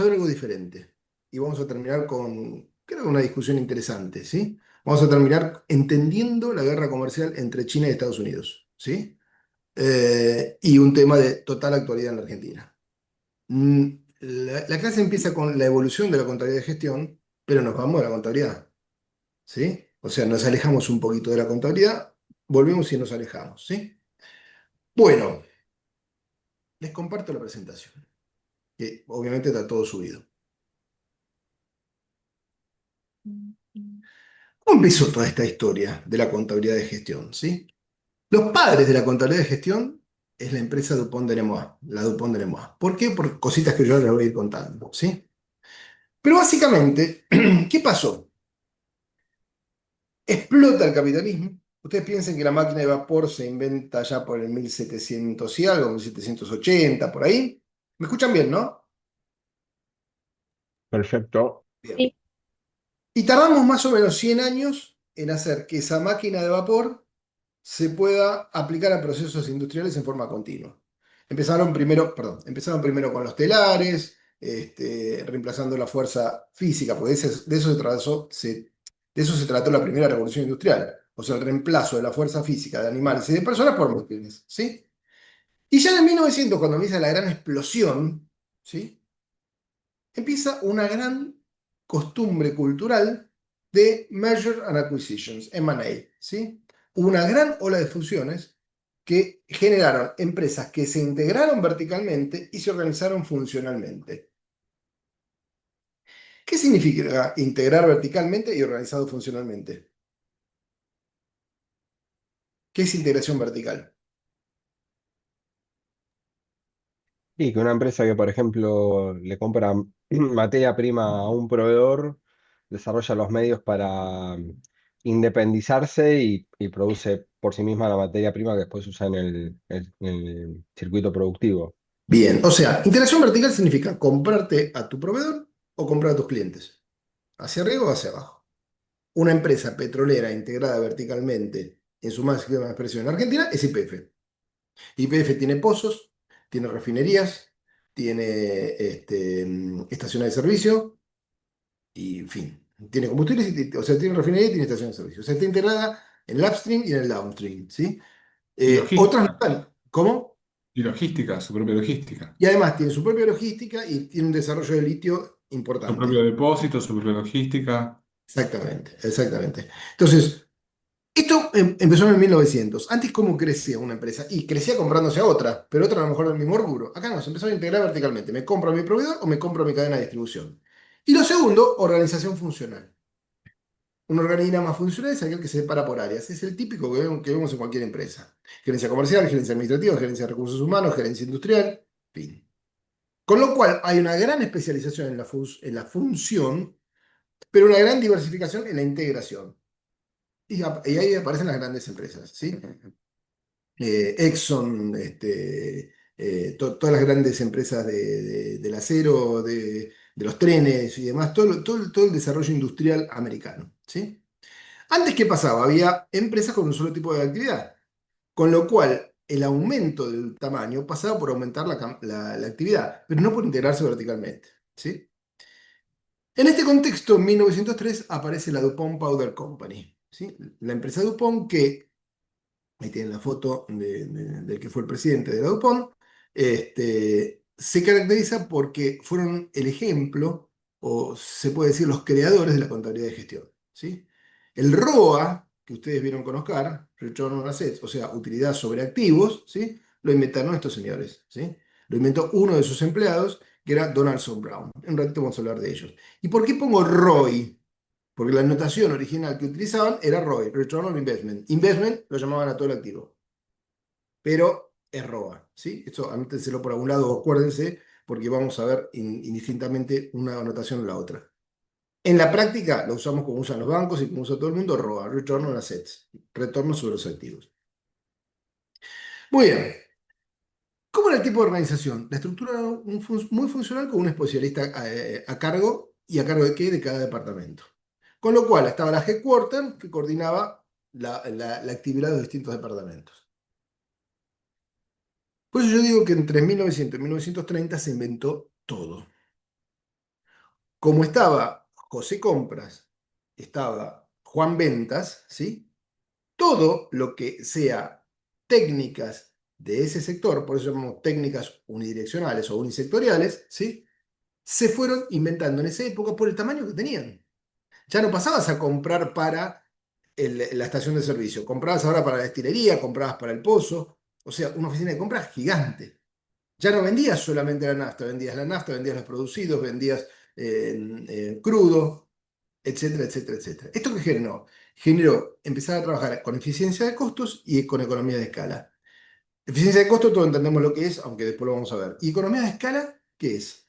a ver algo diferente. Y vamos a terminar con, creo, una discusión interesante, ¿sí? Vamos a terminar entendiendo la guerra comercial entre China y Estados Unidos, ¿sí? Y un tema de total actualidad en la Argentina. La clase empieza con la evolución de la contabilidad de gestión, pero nos vamos a la contabilidad, ¿sí? O sea, nos alejamos un poquito de la contabilidad, volvemos y nos alejamos, ¿sí? Bueno, les comparto la presentación, que obviamente está todo subido. ¿Cómo empezó toda esta historia de la contabilidad de gestión, sí? Los padres de la contabilidad de gestión es la empresa Dupont de Nemours, la Dupont de Nemours. ¿Por qué? Por cositas que yo les voy a ir contando, ¿sí? Pero básicamente, ¿qué pasó? Explota el capitalismo. Ustedes piensen que la máquina de vapor se inventa ya por el 1700 y algo, 1780, por ahí. ¿Me escuchan bien, no? Perfecto. Bien. Sí. Y tardamos más o menos 100 años en hacer que esa máquina de vapor se pueda aplicar a procesos industriales en forma continua. Empezaron primero con los telares, reemplazando la fuerza física, porque de eso se trató la primera revolución industrial, o sea, el reemplazo de la fuerza física de animales y de personas por máquinas, ¿sí? Y ya en 1900, cuando empieza la gran explosión, ¿sí? Empieza una gran costumbre cultural de Merger and Acquisitions, M&A, ¿sí? Una gran ola de fusiones que generaron empresas que se integraron verticalmente y se organizaron funcionalmente. ¿Qué significa integrar verticalmente y organizado funcionalmente? ¿Qué es integración vertical? Y que una empresa que, por ejemplo, le compra materia prima a un proveedor, desarrolla los medios para independizarse y produce por sí misma la materia prima que después usa en el circuito productivo. Bien, o sea, integración vertical significa comprarte a tu proveedor o comprar a tus clientes, hacia arriba o hacia abajo. Una empresa petrolera integrada verticalmente en su máxima expresión en Argentina es YPF. YPF tiene pozos, tiene refinerías, tiene estaciones de servicio y, en fin, tiene combustibles, o sea, tiene refinería y tiene estaciones de servicio. O sea, está integrada en el upstream y en el downstream, ¿sí? Y Otras no logística, están. ¿Cómo? y logística, su propia logística, Y además tiene su propia logística y tiene un desarrollo de litio su propio importante. depósito, su propia logística. Exactamente, exactamente. Entonces, esto empezó en el 1900. Antes, ¿cómo crecía una empresa? Y crecía comprándose a otra, pero otra a lo mejor del mismo rubro. Acá no, se empezó a integrar verticalmente. Me compro a mi proveedor o me compro a mi cadena de distribución. Y lo segundo, organización funcional. Un organigrama funcional es aquel que se separa por áreas. Es el típico que vemos en cualquier empresa. Gerencia comercial, gerencia administrativa, gerencia de recursos humanos, gerencia industrial, fin. Con lo cual hay una gran especialización en la función, pero una gran diversificación en la integración. Y ahí aparecen las grandes empresas, ¿sí? Exxon, todas las grandes empresas del acero, de los trenes y demás, todo el desarrollo industrial americano, ¿sí? Antes, ¿qué pasaba? Había empresas con un solo tipo de actividad, con lo cual el aumento del tamaño pasaba por aumentar la actividad, pero no por integrarse verticalmente, ¿sí? En este contexto, en 1903 aparece la DuPont Powder Company, ¿sí? La empresa DuPont que ahí tienen la foto del que fue el presidente de la DuPont, se caracteriza porque fueron el ejemplo, o se puede decir los creadores de la contabilidad de gestión, ¿sí? El ROA, que ustedes vieron con Oscar, Return on Assets, o sea, utilidad sobre activos, ¿sí? Lo inventaron estos señores, ¿sí? Lo inventó uno de sus empleados, que era Donaldson Brown. En un ratito vamos a hablar de ellos. ¿Y por qué pongo ROI? Porque la notación original que utilizaban era ROI, Return on Investment. Investment lo llamaban a todo el activo, pero es ROA, ¿sí? Esto anótenselo por algún lado, acuérdense, porque vamos a ver indistintamente una anotación o la otra. En la práctica lo usamos como usan los bancos y como usa todo el mundo, ROA, Return on Assets, retorno sobre los activos. Muy bien. ¿Cómo era el tipo de organización? La estructura era muy funcional con un especialista a cargo, y a cargo de qué, de cada departamento. Con lo cual estaba la headquarter que coordinaba la actividad de los distintos departamentos. Por eso yo digo que entre 1900 y 1930 se inventó todo. Como estaba José Compras, estaba Juan Ventas, ¿sí? Todo lo que sea técnicas de ese sector, por eso llamamos técnicas unidireccionales o unisectoriales, ¿sí? Se fueron inventando en esa época por el tamaño que tenían. Ya no pasabas a comprar para la estación de servicio, comprabas ahora para la destilería, comprabas para el pozo, o sea, una oficina de compras gigante. Ya no vendías solamente la nafta, vendías los producidos, vendías crudo, etcétera, etcétera, etcétera. ¿Esto qué generó? Generó empezar a trabajar con eficiencia de costos y con economía de escala. Eficiencia de costos, todos entendemos lo que es, aunque después lo vamos a ver. ¿Y economía de escala qué es?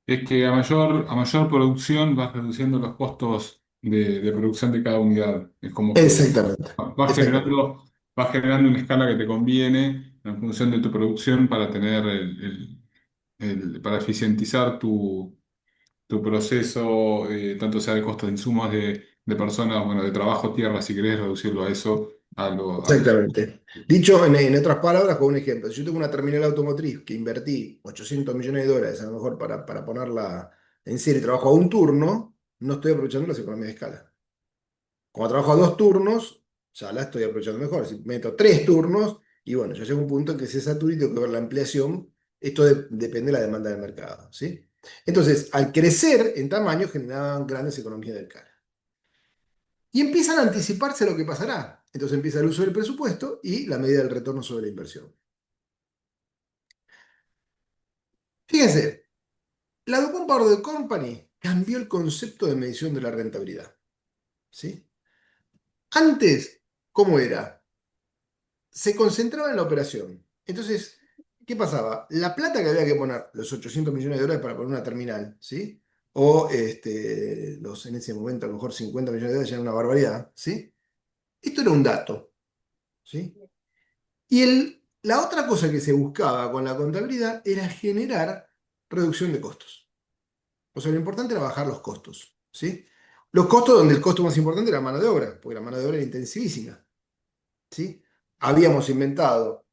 Es que a mayor producción vas reduciendo los costos de producción de cada unidad. Es como que Exactamente, vas exactamente, vas generando una escala que te conviene en función de tu producción para tener para eficientizar tu proceso, tanto sea de costos de insumos de personas, bueno, de trabajo, tierra, si querés reducirlo a eso, a los... exactamente. Dicho en otras palabras, con un ejemplo, si yo tengo una terminal automotriz que invertí 800 millones de dólares a lo mejor para ponerla en serie y trabajo a un turno, no estoy aprovechando las economías de escala. Cuando trabajo a 2 turnos, ya la estoy aprovechando mejor. Si meto 3 turnos, y bueno, ya llega un punto en que se satura y tengo que ver la ampliación. Esto depende de la demanda del mercado, ¿sí? Entonces, al crecer en tamaño, generaban grandes economías de escala. Y empiezan a anticiparse a lo que pasará. Entonces empieza el uso del presupuesto y la medida del retorno sobre la inversión. Fíjense, la DuPont Power Company cambió el concepto de medición de la rentabilidad, ¿sí? Antes, ¿cómo era? Se concentraba en la operación. Entonces, ¿qué pasaba? La plata que había que poner, los 800 millones de dólares para poner una terminal, ¿sí? O en ese momento a lo mejor 50 millones de dólares ya era una barbaridad, ¿sí? Esto era un dato, ¿sí? Y la otra cosa que se buscaba con la contabilidad era generar reducción de costos. O sea, lo importante era bajar los costos, ¿sí? Los costos donde el costo más importante era mano de obra, porque la mano de obra era intensivísima. ¿Sí? Habíamos inventado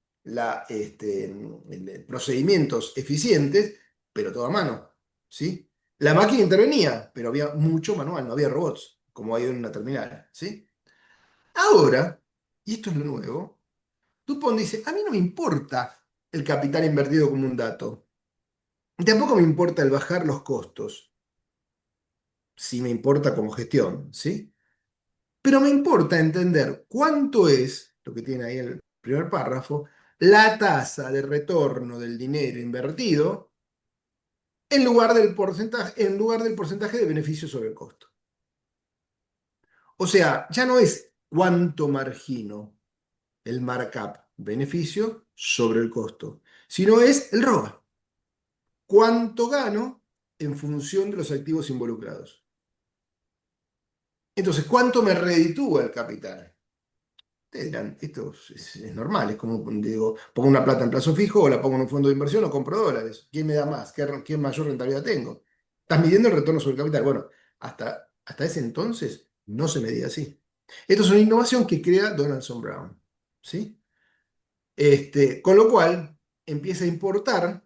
procedimientos eficientes, pero todo a mano, ¿sí? La máquina intervenía, pero había mucho manual, no había robots, como hay en una terminal, ¿sí? Ahora, y esto es lo nuevo, Dupont dice, a mí no me importa el capital invertido como un dato, tampoco me importa el bajar los costos, sí me importa como gestión, ¿sí? Pero me importa entender cuánto es, lo que tiene ahí el primer párrafo, la tasa de retorno del dinero invertido en lugar del porcentaje de beneficio sobre el costo. O sea, ya no es cuánto margino el markup, beneficio sobre el costo, sino es el ROA. Cuánto gano en función de los activos involucrados. Entonces, ¿cuánto me reditúa el capital? Ustedes dirán, esto es normal, es como digo, pongo una plata en plazo fijo o la pongo en un fondo de inversión o compro dólares. ¿Quién me da más? ¿Qué mayor rentabilidad tengo? Estás midiendo el retorno sobre el capital. Bueno, hasta ese entonces no se medía así. Esto es una innovación que crea Donaldson Brown, ¿sí? Con lo cual empieza a importar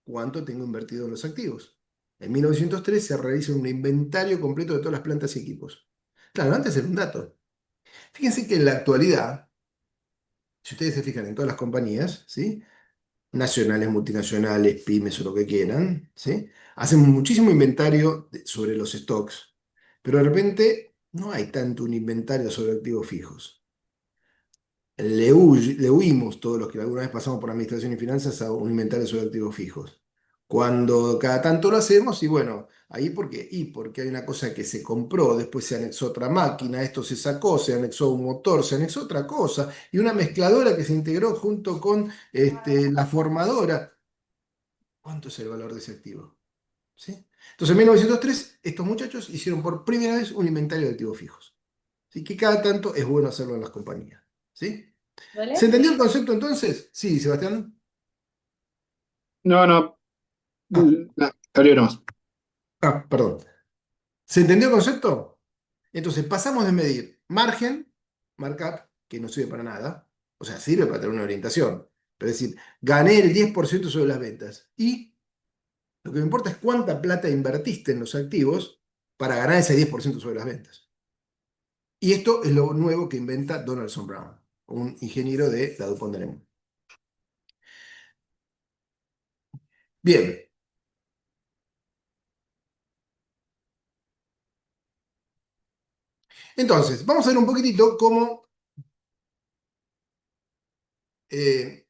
cuánto tengo invertido en los activos. En 1903 se realiza un inventario completo de todas las plantas y equipos. Claro, antes era un dato. Fíjense que en la actualidad, si ustedes se fijan en todas las compañías, ¿sí? Nacionales, multinacionales, pymes o lo que quieran, ¿sí? Hacen muchísimo inventario sobre los stocks, pero de repente no hay tanto un inventario sobre activos fijos. Le huimos todos los que alguna vez pasamos por administración y finanzas a un inventario sobre activos fijos. Cuando cada tanto lo hacemos, y bueno, ahí por qué, y porque hay una cosa que se compró, después se anexó otra máquina, esto se sacó, se anexó un motor, se anexó otra cosa, y una mezcladora que se integró junto con la formadora. ¿Cuánto es el valor de ese activo? ¿Sí? Entonces, en 1903, estos muchachos hicieron por primera vez un inventario de activos fijos. Así que cada tanto es bueno hacerlo en las compañías. ¿Sí? ¿Se ¿Vale? entendió el concepto entonces? Sí, Sebastián. No, no, Ah, no, Gabriel nomás. perdón. ¿Se entendió el concepto? Entonces pasamos de medir margen, markup, que no sirve para nada, o sea, sirve para tener una orientación, pero es decir, gané el 10% sobre las ventas. Y lo que me importa es cuánta plata invertiste en los activos para ganar ese 10% sobre las ventas. Y esto es lo nuevo que inventa Donaldson Brown, un ingeniero de la DuPont de Nemours. Bien, entonces, vamos a ver un poquitito cómo eh,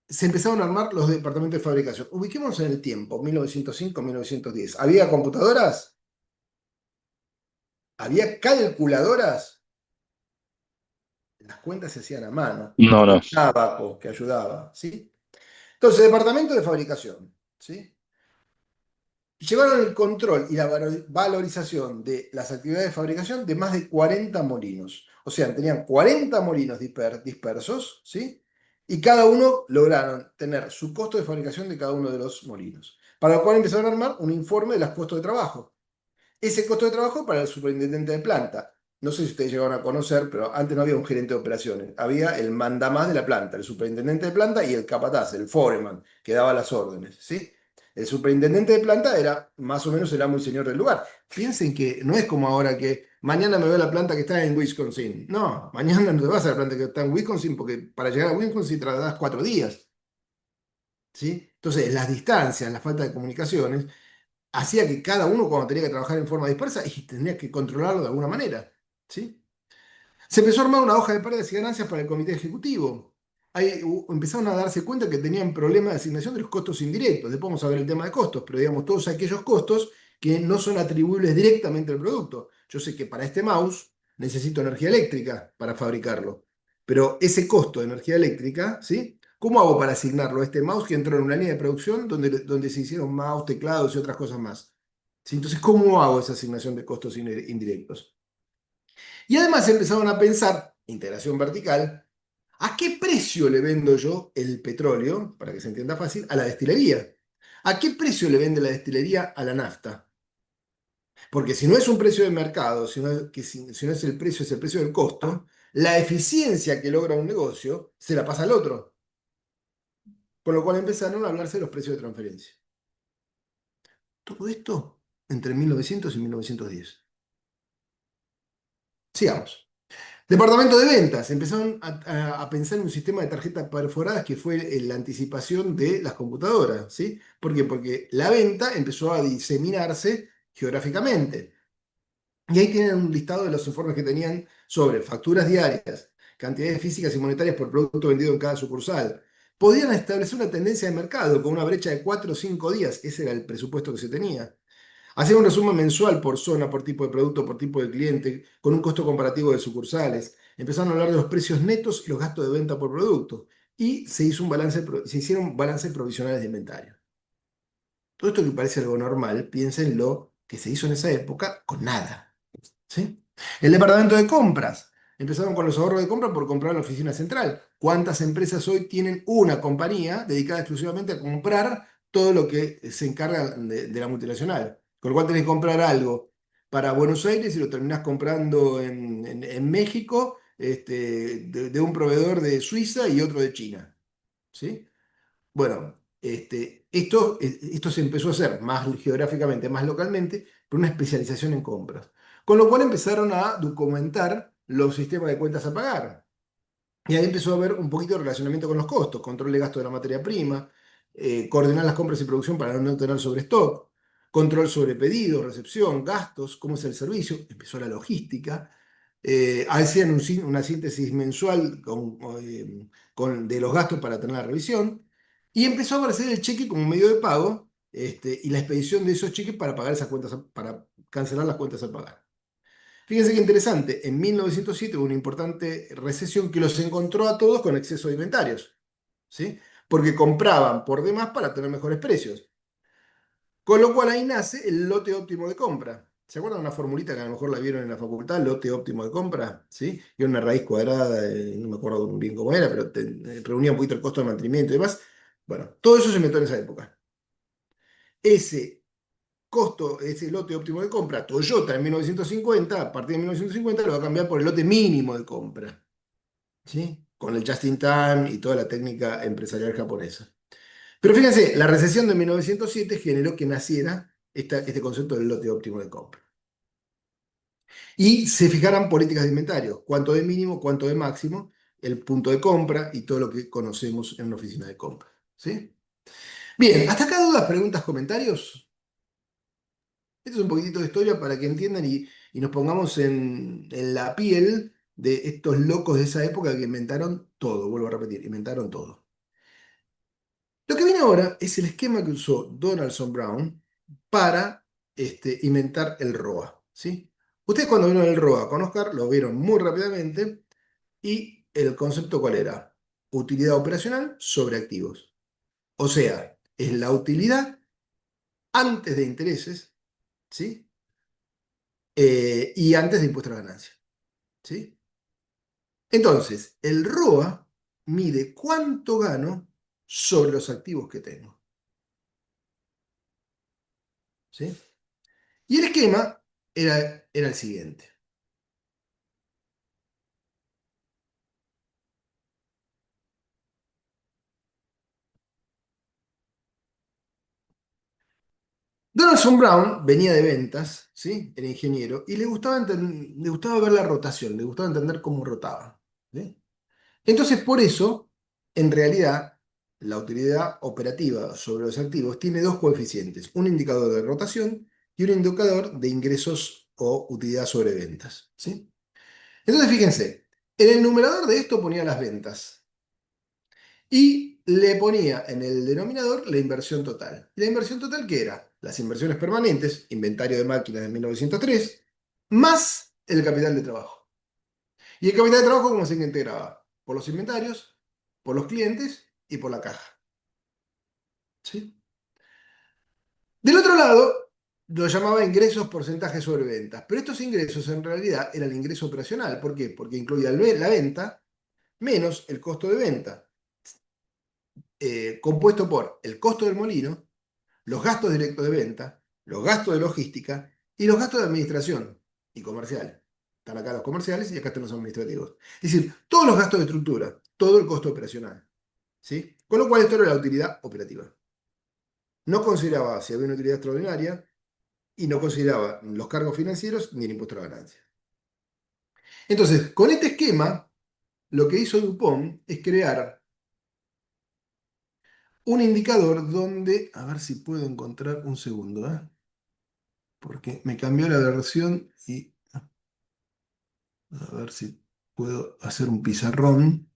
se empezaron a armar los departamentos de fabricación. Ubiquémonos en el tiempo, 1905-1910. ¿Había computadoras? ¿Había calculadoras? Las cuentas se hacían a mano. No, Había no. un ábaco que ayudaba, ¿sí? Entonces, departamento de fabricación, ¿sí? Llevaron el control y la valorización de las actividades de fabricación de más de 40 molinos. O sea, tenían 40 molinos dispersos, ¿sí? Y cada uno lograron tener su costo de fabricación de cada uno de los molinos. Para lo cual empezaron a armar un informe de los costos de trabajo. Ese costo de trabajo para el superintendente de planta. No sé si ustedes llegaron a conocer, pero antes no había un gerente de operaciones. Había el mandamás de la planta, el superintendente de planta y el capataz, el foreman, que daba las órdenes, ¿sí? El superintendente de planta era más o menos el amo y señor del lugar. Piensen que no es como ahora que mañana me voy a la planta que está en Wisconsin. No, mañana no te vas a la planta que está en Wisconsin porque para llegar a Wisconsin tardas 4 días, ¿sí? Entonces, las distancias, la falta de comunicaciones hacía que cada uno cuando tenía que trabajar en forma dispersa y tenía que controlarlo de alguna manera, ¿sí? Se empezó a armar una hoja de pérdidas y ganancias para el comité ejecutivo. Ahí empezaron a darse cuenta que tenían problemas de asignación de los costos indirectos. Después vamos a ver el tema de costos, pero digamos todos aquellos costos que no son atribuibles directamente al producto. Yo sé que para este mouse necesito energía eléctrica para fabricarlo, pero ese costo de energía eléctrica, ¿sí? ¿Cómo hago para asignarlo a este mouse que entró en una línea de producción donde se hicieron mouse, teclados y otras cosas más? ¿Sí? Entonces, ¿cómo hago esa asignación de costos indirectos? Y además empezaron a pensar, integración vertical, ¿a qué precio le vendo yo el petróleo, para que se entienda fácil, a la destilería? ¿A qué precio le vende la destilería a la nafta? Porque si no es un precio de mercado, si no es el precio, es el precio del costo, la eficiencia que logra un negocio se la pasa al otro. Con lo cual empezaron a hablarse de los precios de transferencia. Todo esto entre 1900 y 1910. Sigamos. Departamento de ventas. Empezaron a pensar en un sistema de tarjetas perforadas que fue la anticipación de las computadoras, ¿sí? ¿Por qué? Porque la venta empezó a diseminarse geográficamente. Y ahí tienen un listado de los informes que tenían sobre facturas diarias, cantidades físicas y monetarias por producto vendido en cada sucursal. Podían establecer una tendencia de mercado con una brecha de 4 o 5 días. Ese era el presupuesto que se tenía. Hacer un resumen mensual por zona, por tipo de producto, por tipo de cliente, con un costo comparativo de sucursales. Empezaron a hablar de los precios netos y los gastos de venta por producto. Y se hicieron balances provisionales de inventario. Todo esto que parece algo normal, piénsenlo que se hizo en esa época con nada. ¿Sí? El departamento de compras. Empezaron con los ahorros de compra por comprar la oficina central. ¿Cuántas empresas hoy tienen una compañía dedicada exclusivamente a comprar todo lo que se encarga de la multinacional? Con lo cual tenés que comprar algo para Buenos Aires y lo terminás comprando en México, de un proveedor de Suiza y otro de China. ¿Sí? Bueno, esto se empezó a hacer más geográficamente, más localmente, por una especialización en compras. Con lo cual empezaron a documentar los sistemas de cuentas a pagar. Y ahí empezó a haber un poquito de relacionamiento con los costos, control de gasto de la materia prima, coordinar las compras y producción para no tener sobrestock, control sobre pedidos, recepción, gastos, cómo es el servicio, empezó la logística. Hacían una síntesis mensual de los gastos para tener la revisión y empezó a aparecer el cheque como medio de pago, y la expedición de esos cheques para pagar esas cuentas, para cancelar las cuentas a pagar. Fíjense qué interesante, en 1907 hubo una importante recesión que los encontró a todos con exceso de inventarios, ¿sí? Porque compraban por demás para tener mejores precios. Con lo cual ahí nace el lote óptimo de compra. ¿Se acuerdan de una formulita que a lo mejor la vieron en la facultad, lote óptimo de compra? ¿Sí? Y era una raíz cuadrada, no me acuerdo bien cómo era, pero reunía un poquito el costo de mantenimiento y demás. Bueno, todo eso se inventó en esa época. Ese costo, ese lote óptimo de compra, Toyota en 1950, a partir de 1950 lo va a cambiar por el lote mínimo de compra. ¿sí? Con el just in time y toda la técnica empresarial japonesa. Pero fíjense, la recesión de 1907 generó que naciera este concepto del lote óptimo de compra. Y se fijaran políticas de inventario, cuánto de mínimo, cuánto de máximo, el punto de compra y todo lo que conocemos en una oficina de compra. ¿Sí? Bien, hasta acá dudas, preguntas, comentarios. Esto es un poquitito de historia para que entiendan y nos pongamos en la piel de estos locos de esa época que inventaron todo, vuelvo a repetir, inventaron todo. Lo que viene ahora es el esquema que usó Donaldson Brown para inventar el ROA, ¿sí? Ustedes cuando vieron el ROA con Oscar lo vieron muy rápidamente y el concepto ¿cuál era? Utilidad operacional sobre activos. O sea, es la utilidad antes de intereses, ¿sí? Y antes de impuestos a la ganancia, ¿sí? Entonces, el ROA mide cuánto gano sobre los activos que tengo, ¿sí? Y el esquema era el siguiente. Donaldson Brown venía de ventas, ¿sí? Era ingeniero, y le gustaba ver la rotación, le gustaba entender cómo rotaba, ¿sí? Entonces, por eso, en realidad, la utilidad operativa sobre los activos tiene dos coeficientes, un indicador de rotación y un indicador de ingresos o utilidad sobre ventas, ¿sí? Entonces, fíjense, en el numerador de esto ponía las ventas y le ponía en el denominador la inversión total. ¿Y la inversión total qué era? Las inversiones permanentes, inventario de máquinas de 1903, más el capital de trabajo. ¿Y el capital de trabajo cómo se integraba? Por los inventarios, por los clientes y por la caja. ¿Sí? Del otro lado, lo llamaba ingresos porcentaje sobre ventas. Pero estos ingresos en realidad eran el ingreso operacional. ¿Por qué? Porque incluía la venta menos el costo de venta, compuesto por el costo del molino, los gastos directos de venta, los gastos de logística y los gastos de administración y comercial. Están acá los comerciales y acá están los administrativos. Es decir, todos los gastos de estructura, todo el costo operacional. ¿Sí? Con lo cual esto era la utilidad operativa. No consideraba si había una utilidad extraordinaria y no consideraba los cargos financieros ni el impuesto a la ganancia. Entonces, con este esquema, lo que hizo Dupont es crear un indicador donde, a ver si puedo encontrar un segundo, porque me cambió la versión y a ver si puedo hacer un pizarrón.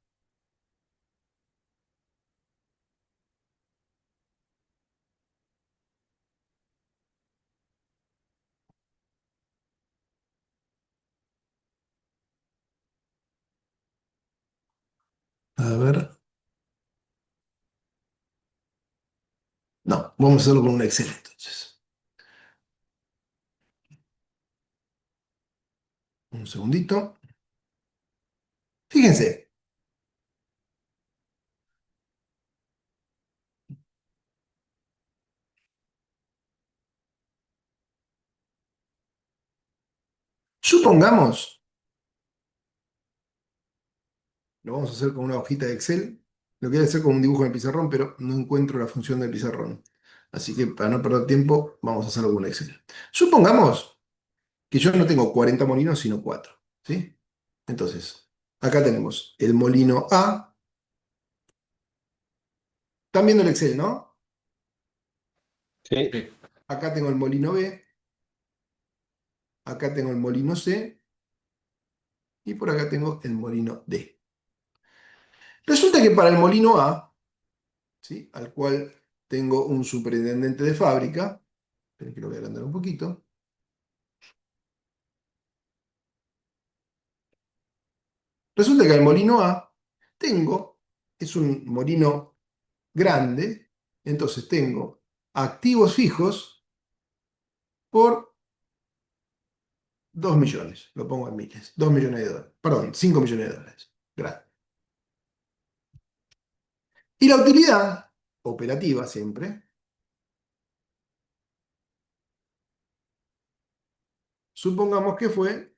A ver. No, vamos a hacerlo con un Excel entonces. Un segundito. Fíjense, supongamos, lo vamos a hacer con una hojita de Excel. Lo quería hacer con un dibujo en el pizarrón, pero no encuentro la función del pizarrón. Así que para no perder tiempo, vamos a hacerlo con un Excel. Supongamos que yo no tengo 40 molinos, sino 4. ¿Sí? Entonces, acá tenemos el molino A. ¿Están viendo el Excel, no? Sí, Sí. Acá tengo el molino B. Acá tengo el molino C. Y por acá tengo el molino D. Resulta que para el molino A, ¿sí? Al cual tengo un superintendente de fábrica, esperen que lo voy a agrandar un poquito. Resulta que al molino A es un molino grande, entonces tengo activos fijos por 2 millones, lo pongo en miles, 2 millones de dólares, perdón, 5 millones de dólares. Gracias. Y la utilidad operativa siempre, supongamos que fue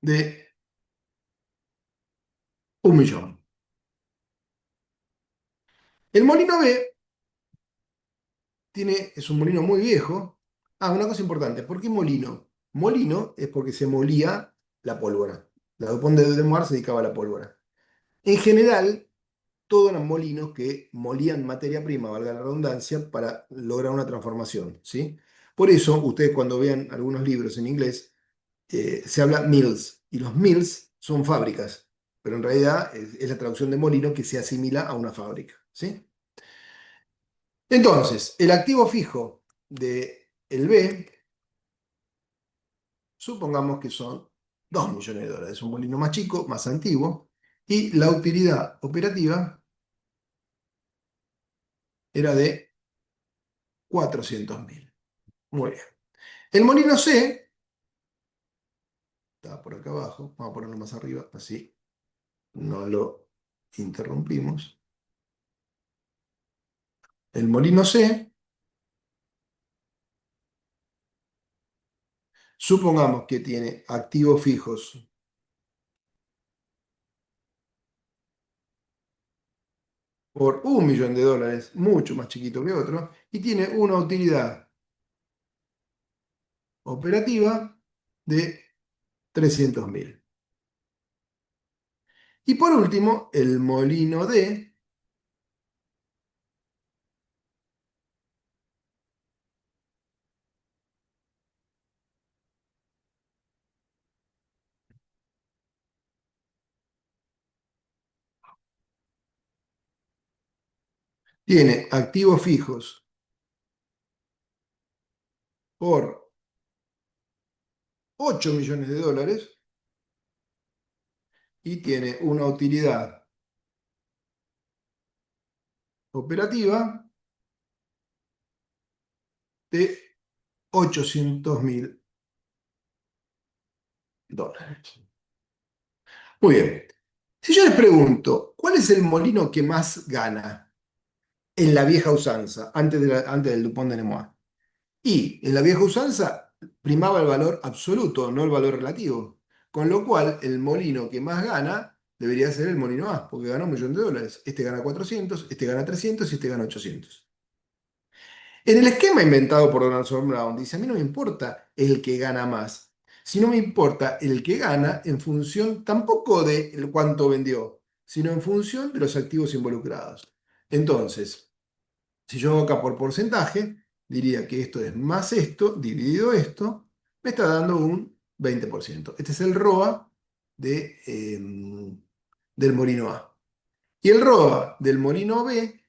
de 1.000.000. El molino B es un molino muy viejo. Ah, una cosa importante, ¿por qué molino? Molino es porque se molía la pólvora. La Dupont de Nemours se dedicaba a la pólvora. En general, todos eran molinos que molían materia prima, valga la redundancia, para lograr una transformación, ¿sí? Por eso, ustedes cuando vean algunos libros en inglés, se habla mills, y los mills son fábricas, pero en realidad es la traducción de molino que se asimila a una fábrica, ¿sí? Entonces, el activo fijo de el B, supongamos que son 2.000.000 de dólares, es un molino más chico, más antiguo, y la utilidad operativa era de 400.000. Muy bien. El molino C, está por acá abajo, vamos a ponerlo más arriba, así no lo interrumpimos. El molino C, supongamos que tiene activos fijos por 1.000.000 de dólares, mucho más chiquito que otro, y tiene una utilidad operativa de 300.000. Y por último, el molino D tiene activos fijos por 8.000.000 de dólares y tiene una utilidad operativa de 800.000 dólares. Muy bien. Si yo les pregunto, ¿cuál es el molino que más gana en la vieja usanza, antes del Dupont de Nemours? Y en la vieja usanza primaba el valor absoluto, no el valor relativo. Con lo cual, el molino que más gana debería ser el molino A, porque gana 1.000.000 de dólares. Este gana 400, este gana 300 y este gana 800. En el esquema inventado por Donaldson Brown, dice, a mí no me importa el que gana más, sino me importa el que gana en función tampoco de cuánto vendió, sino en función de los activos involucrados. Entonces, si yo hago acá por porcentaje, diría que esto es más esto, dividido esto, me está dando un 20%. Este es el ROA del molino A. Y el ROA del molino B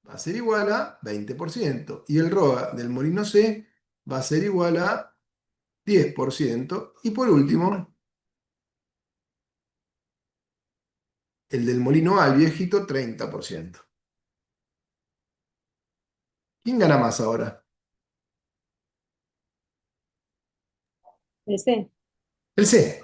va a ser igual a 20%. Y el ROA del molino C va a ser igual a 10%. Y por último, el del molino A, el viejito, 30%. ¿Quién gana más ahora? Ese. El C.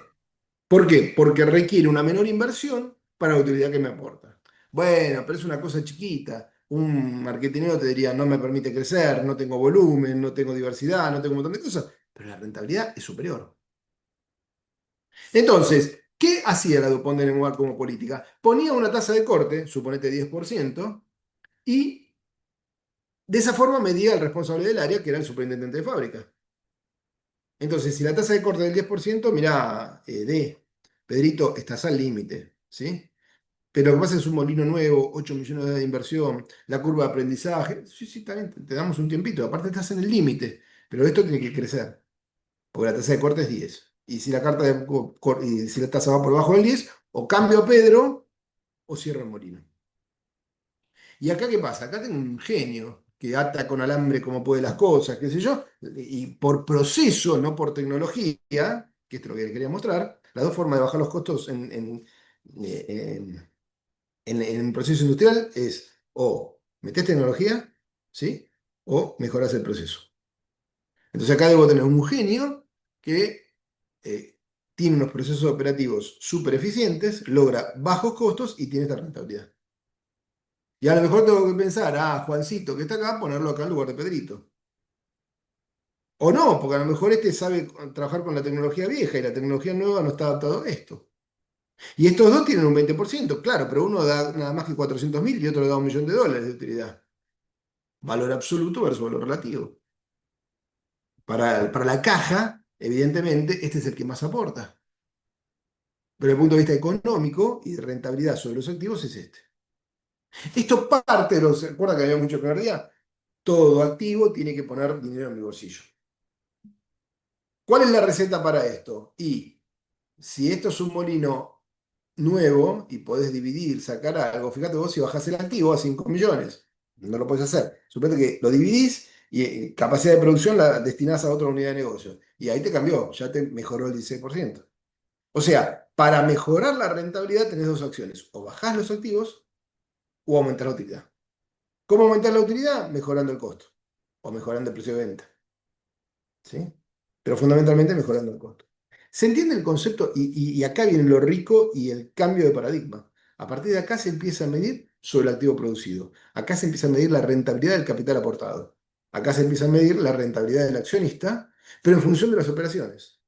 ¿Por qué? Porque requiere una menor inversión para la utilidad que me aporta. Bueno, pero es una cosa chiquita. Un marketinero te diría, no me permite crecer, no tengo volumen, no tengo diversidad, no tengo un montón de cosas, pero la rentabilidad es superior. Entonces, ¿qué hacía la Dupont de Nemours como política? Ponía una tasa de corte, suponete 10%, y de esa forma medía el responsable del área, que era el superintendente de fábrica. Entonces, si la tasa de corte es del 10%, mirá, Pedrito, estás al límite, ¿sí? Pero lo que pasa es un molino nuevo, 8 millones de inversión, la curva de aprendizaje. Sí, sí, también te damos un tiempito. Aparte estás en el límite, pero esto tiene que crecer, porque la tasa de corte es 10. Y si y si la tasa va por debajo del 10, o cambio a Pedro o cierro el molino. ¿Y acá qué pasa? Acá tengo un genio que ata con alambre como puede las cosas, qué sé yo, y por proceso, no por tecnología, que esto es lo que les quería mostrar, las dos formas de bajar los costos en proceso industrial es o metés tecnología, ¿sí? O mejorás el proceso. Entonces acá debo tener un genio que eh, tiene unos procesos operativos súper eficientes, logra bajos costos y tiene esta rentabilidad. Y a lo mejor tengo que pensar, Juancito que está acá, ponerlo acá en lugar de Pedrito. O no, porque a lo mejor este sabe trabajar con la tecnología vieja y la tecnología nueva no está adaptada a esto. Y estos dos tienen un 20%, claro, pero uno da nada más que 400.000 y otro da $1.000.000 de utilidad. Valor absoluto versus valor relativo. Para la caja, evidentemente, este es el que más aporta. Pero desde el punto de vista económico y de rentabilidad sobre los activos es este. Esto parte de los. ¿Se acuerdan que había mucho que perdía? Todo activo tiene que poner dinero en mi bolsillo. ¿Cuál es la receta para esto? Y si esto es un molino nuevo y podés dividir, sacar algo, fíjate vos si bajás el activo a 5 millones. No lo podés hacer. Suponete que lo dividís y capacidad de producción la destinás a otra unidad de negocio. Y ahí te cambió, ya te mejoró el 16%. O sea, para mejorar la rentabilidad tenés dos acciones. O bajás los activos o aumentás la utilidad. ¿Cómo aumentar la utilidad? Mejorando el costo o mejorando el precio de venta. ¿Sí? Pero fundamentalmente mejorando el costo. ¿Se entiende el concepto? Y acá viene lo rico y el cambio de paradigma. A partir de acá se empieza a medir sobre el activo producido. Acá se empieza a medir la rentabilidad del capital aportado. Acá se empieza a medir la rentabilidad del accionista, pero en función de las operaciones.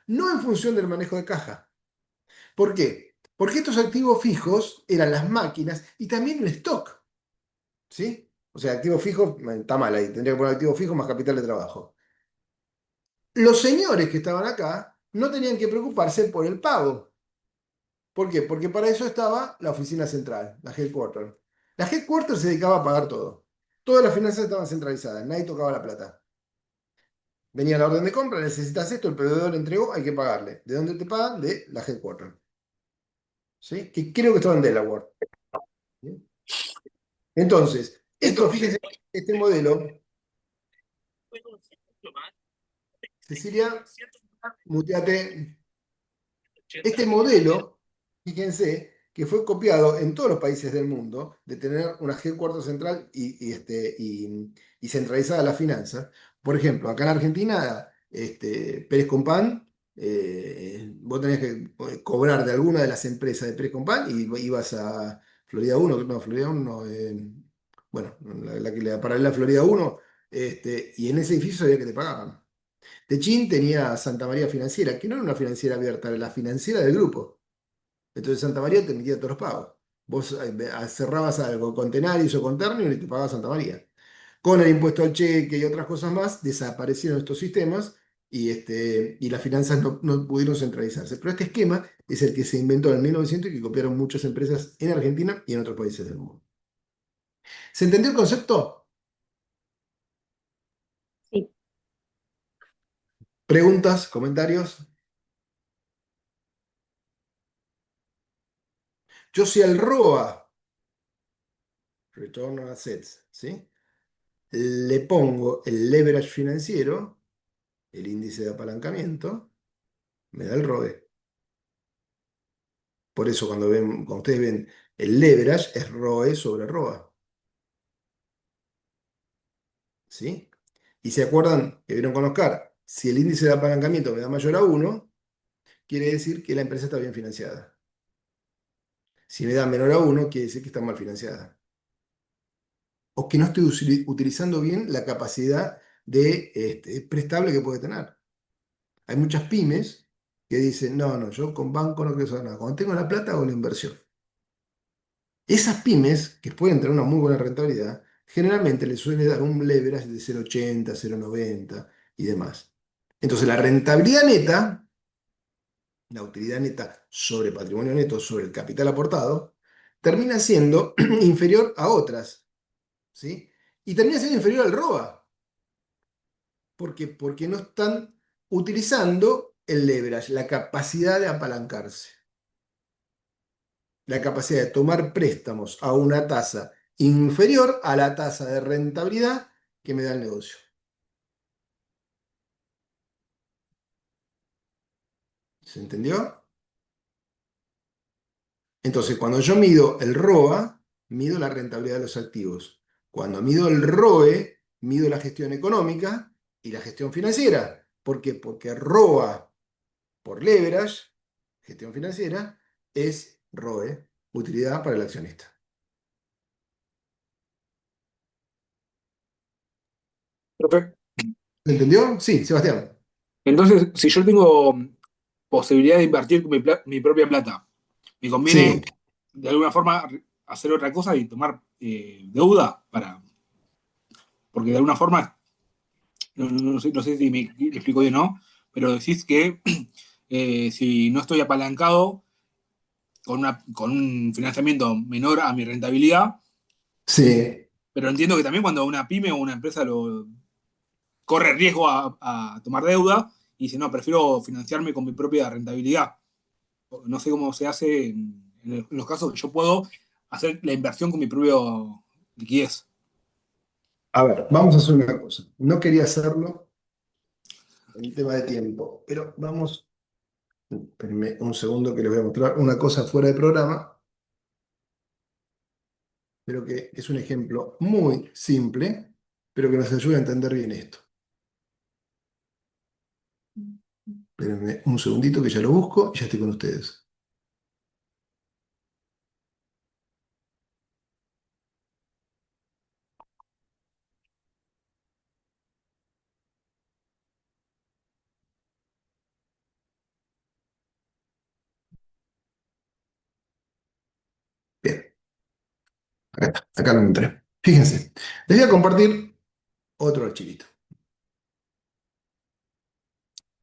No en función del manejo de caja. ¿Por qué? Porque estos activos fijos eran las máquinas y también el stock. ¿Sí? O sea, activos fijos, está mal ahí, tendría que poner activos fijos más capital de trabajo. Los señores que estaban acá no tenían que preocuparse por el pago. ¿Por qué? Porque para eso estaba la oficina central, la headquarter. La headquarter se dedicaba a pagar todo. Todas las finanzas estaban centralizadas, nadie tocaba la plata. Venía la orden de compra, necesitas esto, el proveedor entregó, hay que pagarle. ¿De dónde te pagan? De la headquarter. ¿Sí? Que creo que estaba en Delaware. ¿Sí? Entonces, esto, fíjense, este modelo, Cecilia, muteate. Este modelo, fíjense, que fue copiado en todos los países del mundo, de tener una headquarter central y centralizada la finanza. Por ejemplo, acá en Argentina, Pérez Compán, vos tenés que cobrar de alguna de las empresas de Pérez Compán y ibas a Florida 1, no, Florida 1, no, bueno, la que le paralela a Florida 1, y en ese edificio sabía que te pagaban. Techín tenía Santa María Financiera, que no era una financiera abierta, era la financiera del grupo. Entonces Santa María te emitía todos los pagos. Vos cerrabas algo con Tenaris o con Ternium y te pagaba Santa María. Con el impuesto al cheque y otras cosas más, desaparecieron estos sistemas y las finanzas no pudieron centralizarse. Pero este esquema es el que se inventó en 1900 y que copiaron muchas empresas en Argentina y en otros países del mundo. ¿Se entendió el concepto? Sí. ¿Preguntas? ¿Comentarios? Yo si al ROA, Return on Assets, ¿sí? Le pongo el leverage financiero, el índice de apalancamiento, me da el ROE. Por eso cuando ustedes ven el leverage es ROE sobre ROA. ¿Sí? Y se acuerdan que vieron con Oscar, si el índice de apalancamiento me da mayor a 1, quiere decir que la empresa está bien financiada. Si me da menor a 1, quiere decir que está mal financiada. O que no estoy utilizando bien la capacidad de prestable que puede tener. Hay muchas pymes que dicen, no, yo con banco no quiero saber nada. Cuando tengo la plata hago la inversión. Esas pymes, que pueden tener una muy buena rentabilidad, generalmente les suele dar un leverage de 0,80, 0,90 y demás. Entonces la rentabilidad neta, la utilidad neta sobre patrimonio neto, sobre el capital aportado, termina siendo inferior a otras, ¿sí? Y termina siendo inferior al ROA. ¿Por qué? Porque no están utilizando el leverage, la capacidad de apalancarse, la capacidad de tomar préstamos a una tasa inferior a la tasa de rentabilidad que me da el negocio. ¿Se entendió? Entonces, cuando yo mido el ROA, mido la rentabilidad de los activos. Cuando mido el ROE, mido la gestión económica y la gestión financiera. ¿Por qué? Porque ROA por leverage, gestión financiera, es ROE, utilidad para el accionista. Profe, ¿Me entendió? Sí, Sebastián. Entonces, si yo tengo posibilidad de invertir con mi propia plata, me Sí. conviene de alguna forma hacer otra cosa y tomar deuda porque de alguna forma, no sé si me explico bien o no, pero decís que si no estoy apalancado con un financiamiento menor a mi rentabilidad, Sí. pero entiendo que también cuando una pyme o una empresa corre riesgo a tomar deuda y dice, no, prefiero financiarme con mi propia rentabilidad. No sé cómo se hace en los casos que yo puedo hacer la inversión con mi propia liquidez. A ver, vamos a hacer una cosa. No quería hacerlo en tema de tiempo, pero vamos, espérenme un segundo que les voy a mostrar una cosa fuera de programa, pero que es un ejemplo muy simple, pero que nos ayuda a entender bien esto. Espérenme un segundito que ya lo busco y ya estoy con ustedes. Bien, acá está, acá lo encontré. Fíjense, les voy a compartir otro archivito.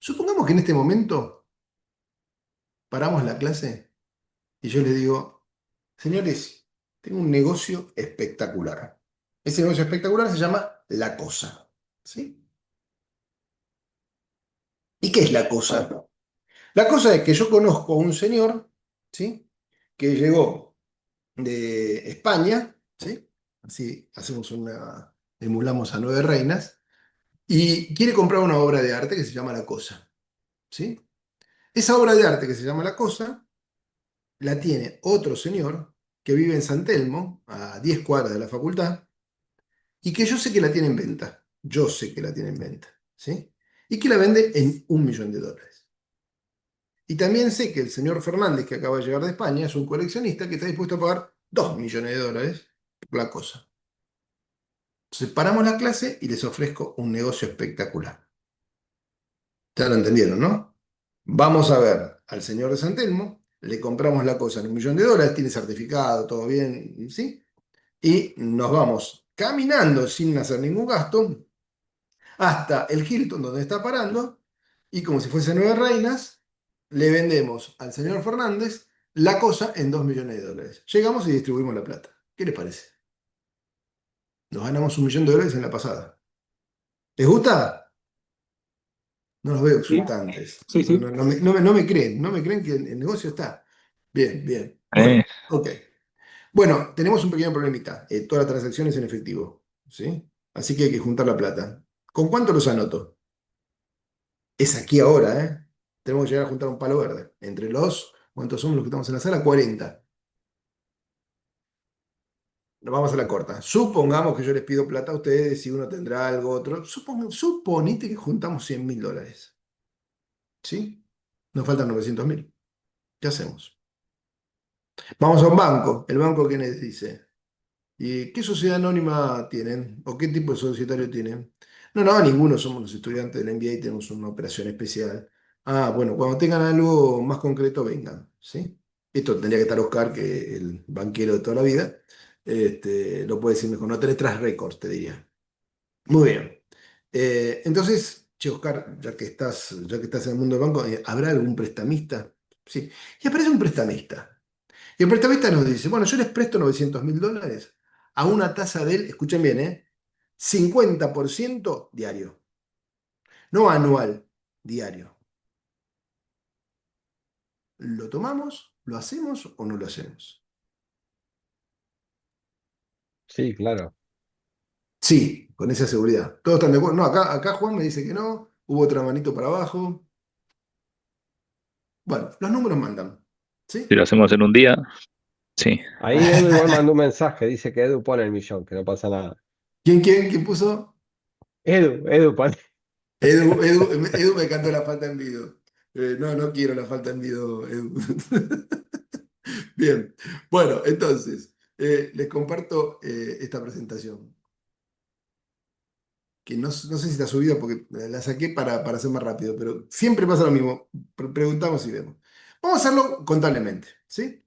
Supongamos que en este momento paramos la clase y yo les digo, señores, tengo un negocio espectacular. Ese negocio espectacular se llama La Cosa. ¿Sí? ¿Y qué es La Cosa? La cosa es que yo conozco a un señor, ¿sí? Que llegó de España, ¿sí? Así hacemos emulamos a Nueve Reinas, y quiere comprar una obra de arte que se llama La Cosa, ¿sí? Esa obra de arte que se llama La Cosa la tiene otro señor que vive en San Telmo, a 10 cuadras de la facultad, y que yo sé que la tiene en venta. Yo sé que la tiene en venta, ¿sí? Y que la vende en $1.000.000. Y también sé que el señor Fernández, que acaba de llegar de España, es un coleccionista que está dispuesto a pagar $2.000.000 por la cosa. Entonces paramos la clase y les ofrezco un negocio espectacular. Ya lo entendieron, ¿no? Vamos a ver al señor de San Telmo, le compramos la cosa en $1.000.000, tiene certificado, todo bien, ¿sí? Y nos vamos caminando sin hacer ningún gasto hasta el Hilton donde está parando y como si fuese Nueve Reinas, le vendemos al señor Fernández la cosa en $2.000.000. Llegamos y distribuimos la plata. ¿Qué les parece? Nos ganamos $1.000.000 en la pasada. ¿Les gusta? No los veo ¿Sí? exultantes. Sí, No, sí. no, no me creen que el negocio está. Bien, bien. Bueno, Eh, ok. Bueno, tenemos un pequeño problemita. Todas las transacciones en efectivo. ¿Sí? Así que hay que juntar la plata. ¿Con cuánto los anoto? Es aquí ahora, ¿eh? Tenemos que llegar a juntar un palo verde. Entre los, ¿cuántos somos los que estamos en la sala? 40. Nos vamos a la corta. Supongamos que yo les pido plata a ustedes, si uno tendrá algo, otro. Suponite que juntamos $100.000. ¿Sí? Nos faltan 900.000. ¿Qué hacemos? Vamos a un banco. ¿El banco qué nos dice? ¿Y qué sociedad anónima tienen? ¿O qué tipo de societario tienen? No, no, ninguno somos los estudiantes del MBA y tenemos una operación especial. Ah, bueno, cuando tengan algo más concreto, vengan, ¿sí? Esto tendría que estar Oscar, que el banquero de toda la vida, lo puede decir mejor. No tenés tras récords, te diría. Muy bien. Entonces, che, Oscar, ya que estás en el mundo del banco, ¿habrá algún prestamista? Sí. Y aparece un prestamista. Y el prestamista nos dice, bueno, yo les presto $900.000 a una tasa del, escuchen bien, 50% diario. No anual, diario. ¿Lo tomamos? ¿Lo hacemos o no lo hacemos? Sí, claro. Sí, con esa seguridad. ¿Todos están de acuerdo? No, acá Juan me dice que no. Hubo otra manito para abajo. Bueno, los números mandan. si ¿Sí? lo hacemos en un día, sí. Ahí Edu igual mandó un mensaje, dice que Edu pone el millón, que no pasa nada. ¿Quién puso? Edu pone. Edu me cantó la falta en vivo. No, no quiero la falta en vivo, Edu. Bien, bueno, entonces, les comparto esta presentación. que no sé si está subida porque la saqué para hacer más rápido, pero siempre pasa lo mismo. Preguntamos y vemos. Vamos a hacerlo contablemente, ¿sí?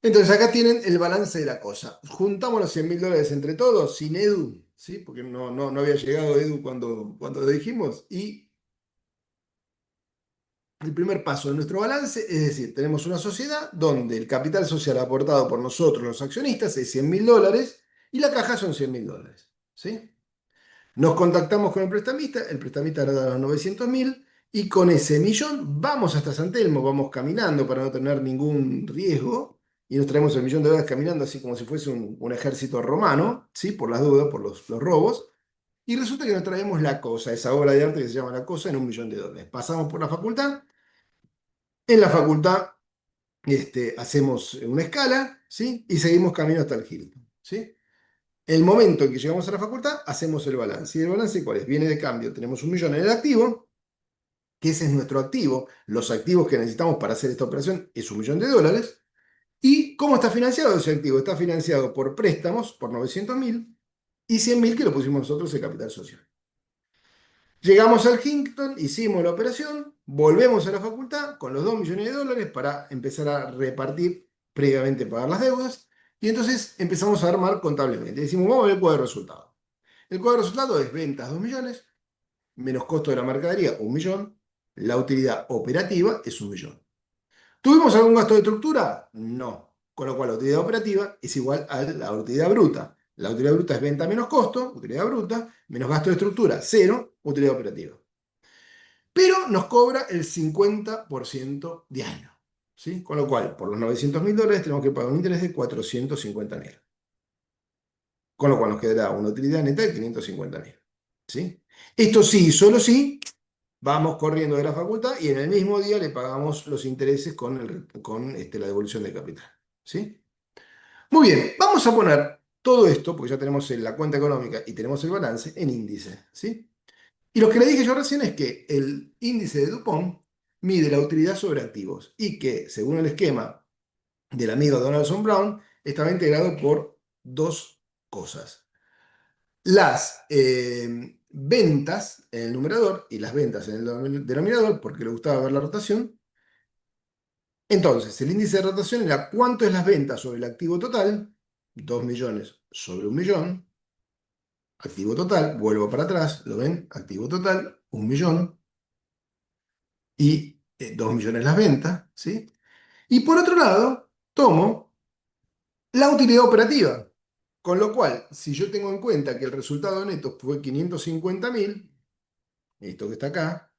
Entonces acá tienen el balance de la cosa. Juntamos los $100.000 entre todos, sin Edu, ¿sí? Porque no había llegado Edu cuando lo dijimos. Y el primer paso de nuestro balance es decir, tenemos una sociedad donde el capital social aportado por nosotros, los accionistas, es $100.000 y la caja son $100.000, ¿sí? Nos contactamos con el prestamista nos da los 900.000 y con ese millón vamos hasta San Telmo, vamos caminando para no tener ningún riesgo y nos traemos el $1.000.000 caminando así como si fuese un ejército romano, ¿sí? Por las dudas, por los robos. Y resulta que nos traemos La Cosa, esa obra de arte que se llama La Cosa en $1.000.000. Pasamos por la facultad, en la facultad hacemos una escala, ¿sí? Y seguimos camino hasta el Hilton, ¿sí? El momento en que llegamos a la facultad, hacemos el balance. ¿Y el balance cuál es? Viene de cambio. Tenemos $1.000.000 en el activo, que ese es nuestro activo. Los activos que necesitamos para hacer esta operación es $1.000.000. ¿Y cómo está financiado ese activo? Está financiado por préstamos, por 900.000, y 100.000 que lo pusimos nosotros en capital social. Llegamos al Hinton, hicimos la operación, volvemos a la facultad con los $2.000.000 para empezar a repartir, previamente pagar las deudas, y entonces empezamos a armar contablemente. Decimos, vamos a ver el cuadro de resultados. El cuadro de resultados es ventas 2 millones, menos costo de la mercadería 1 millón, la utilidad operativa es 1 millón. ¿Tuvimos algún gasto de estructura? No. Con lo cual la utilidad operativa es igual a la utilidad bruta. La utilidad bruta es venta menos costo, utilidad bruta, menos gasto de estructura, 0, utilidad operativa. Pero nos cobra el 50% diario, ¿sí? Con lo cual, por los $900.000 tenemos que pagar un interés de 450.000. Con lo cual nos quedará una utilidad neta de 550.000, ¿sí? Esto sí, solo sí, vamos corriendo de la facultad y en el mismo día le pagamos los intereses con la devolución de capital, ¿sí? Muy bien, vamos a poner todo esto, porque ya tenemos la cuenta económica y tenemos el balance, en índice, ¿sí? Y lo que le dije yo recién es que el índice de Dupont mide la utilidad sobre activos y que, según el esquema del amigo Donaldson Brown, estaba integrado por dos cosas. Las ventas en el numerador y las ventas en el denominador, porque le gustaba ver la rotación. Entonces, el índice de rotación era cuánto es las ventas sobre el activo total, 2 millones sobre 1 millón, activo total, vuelvo para atrás, ¿lo ven? Activo total, 1 millón, y 2 millones las ventas, ¿sí? Y por otro lado, tomo la utilidad operativa, con lo cual, si yo tengo en cuenta que el resultado neto fue 550.000, esto que está acá,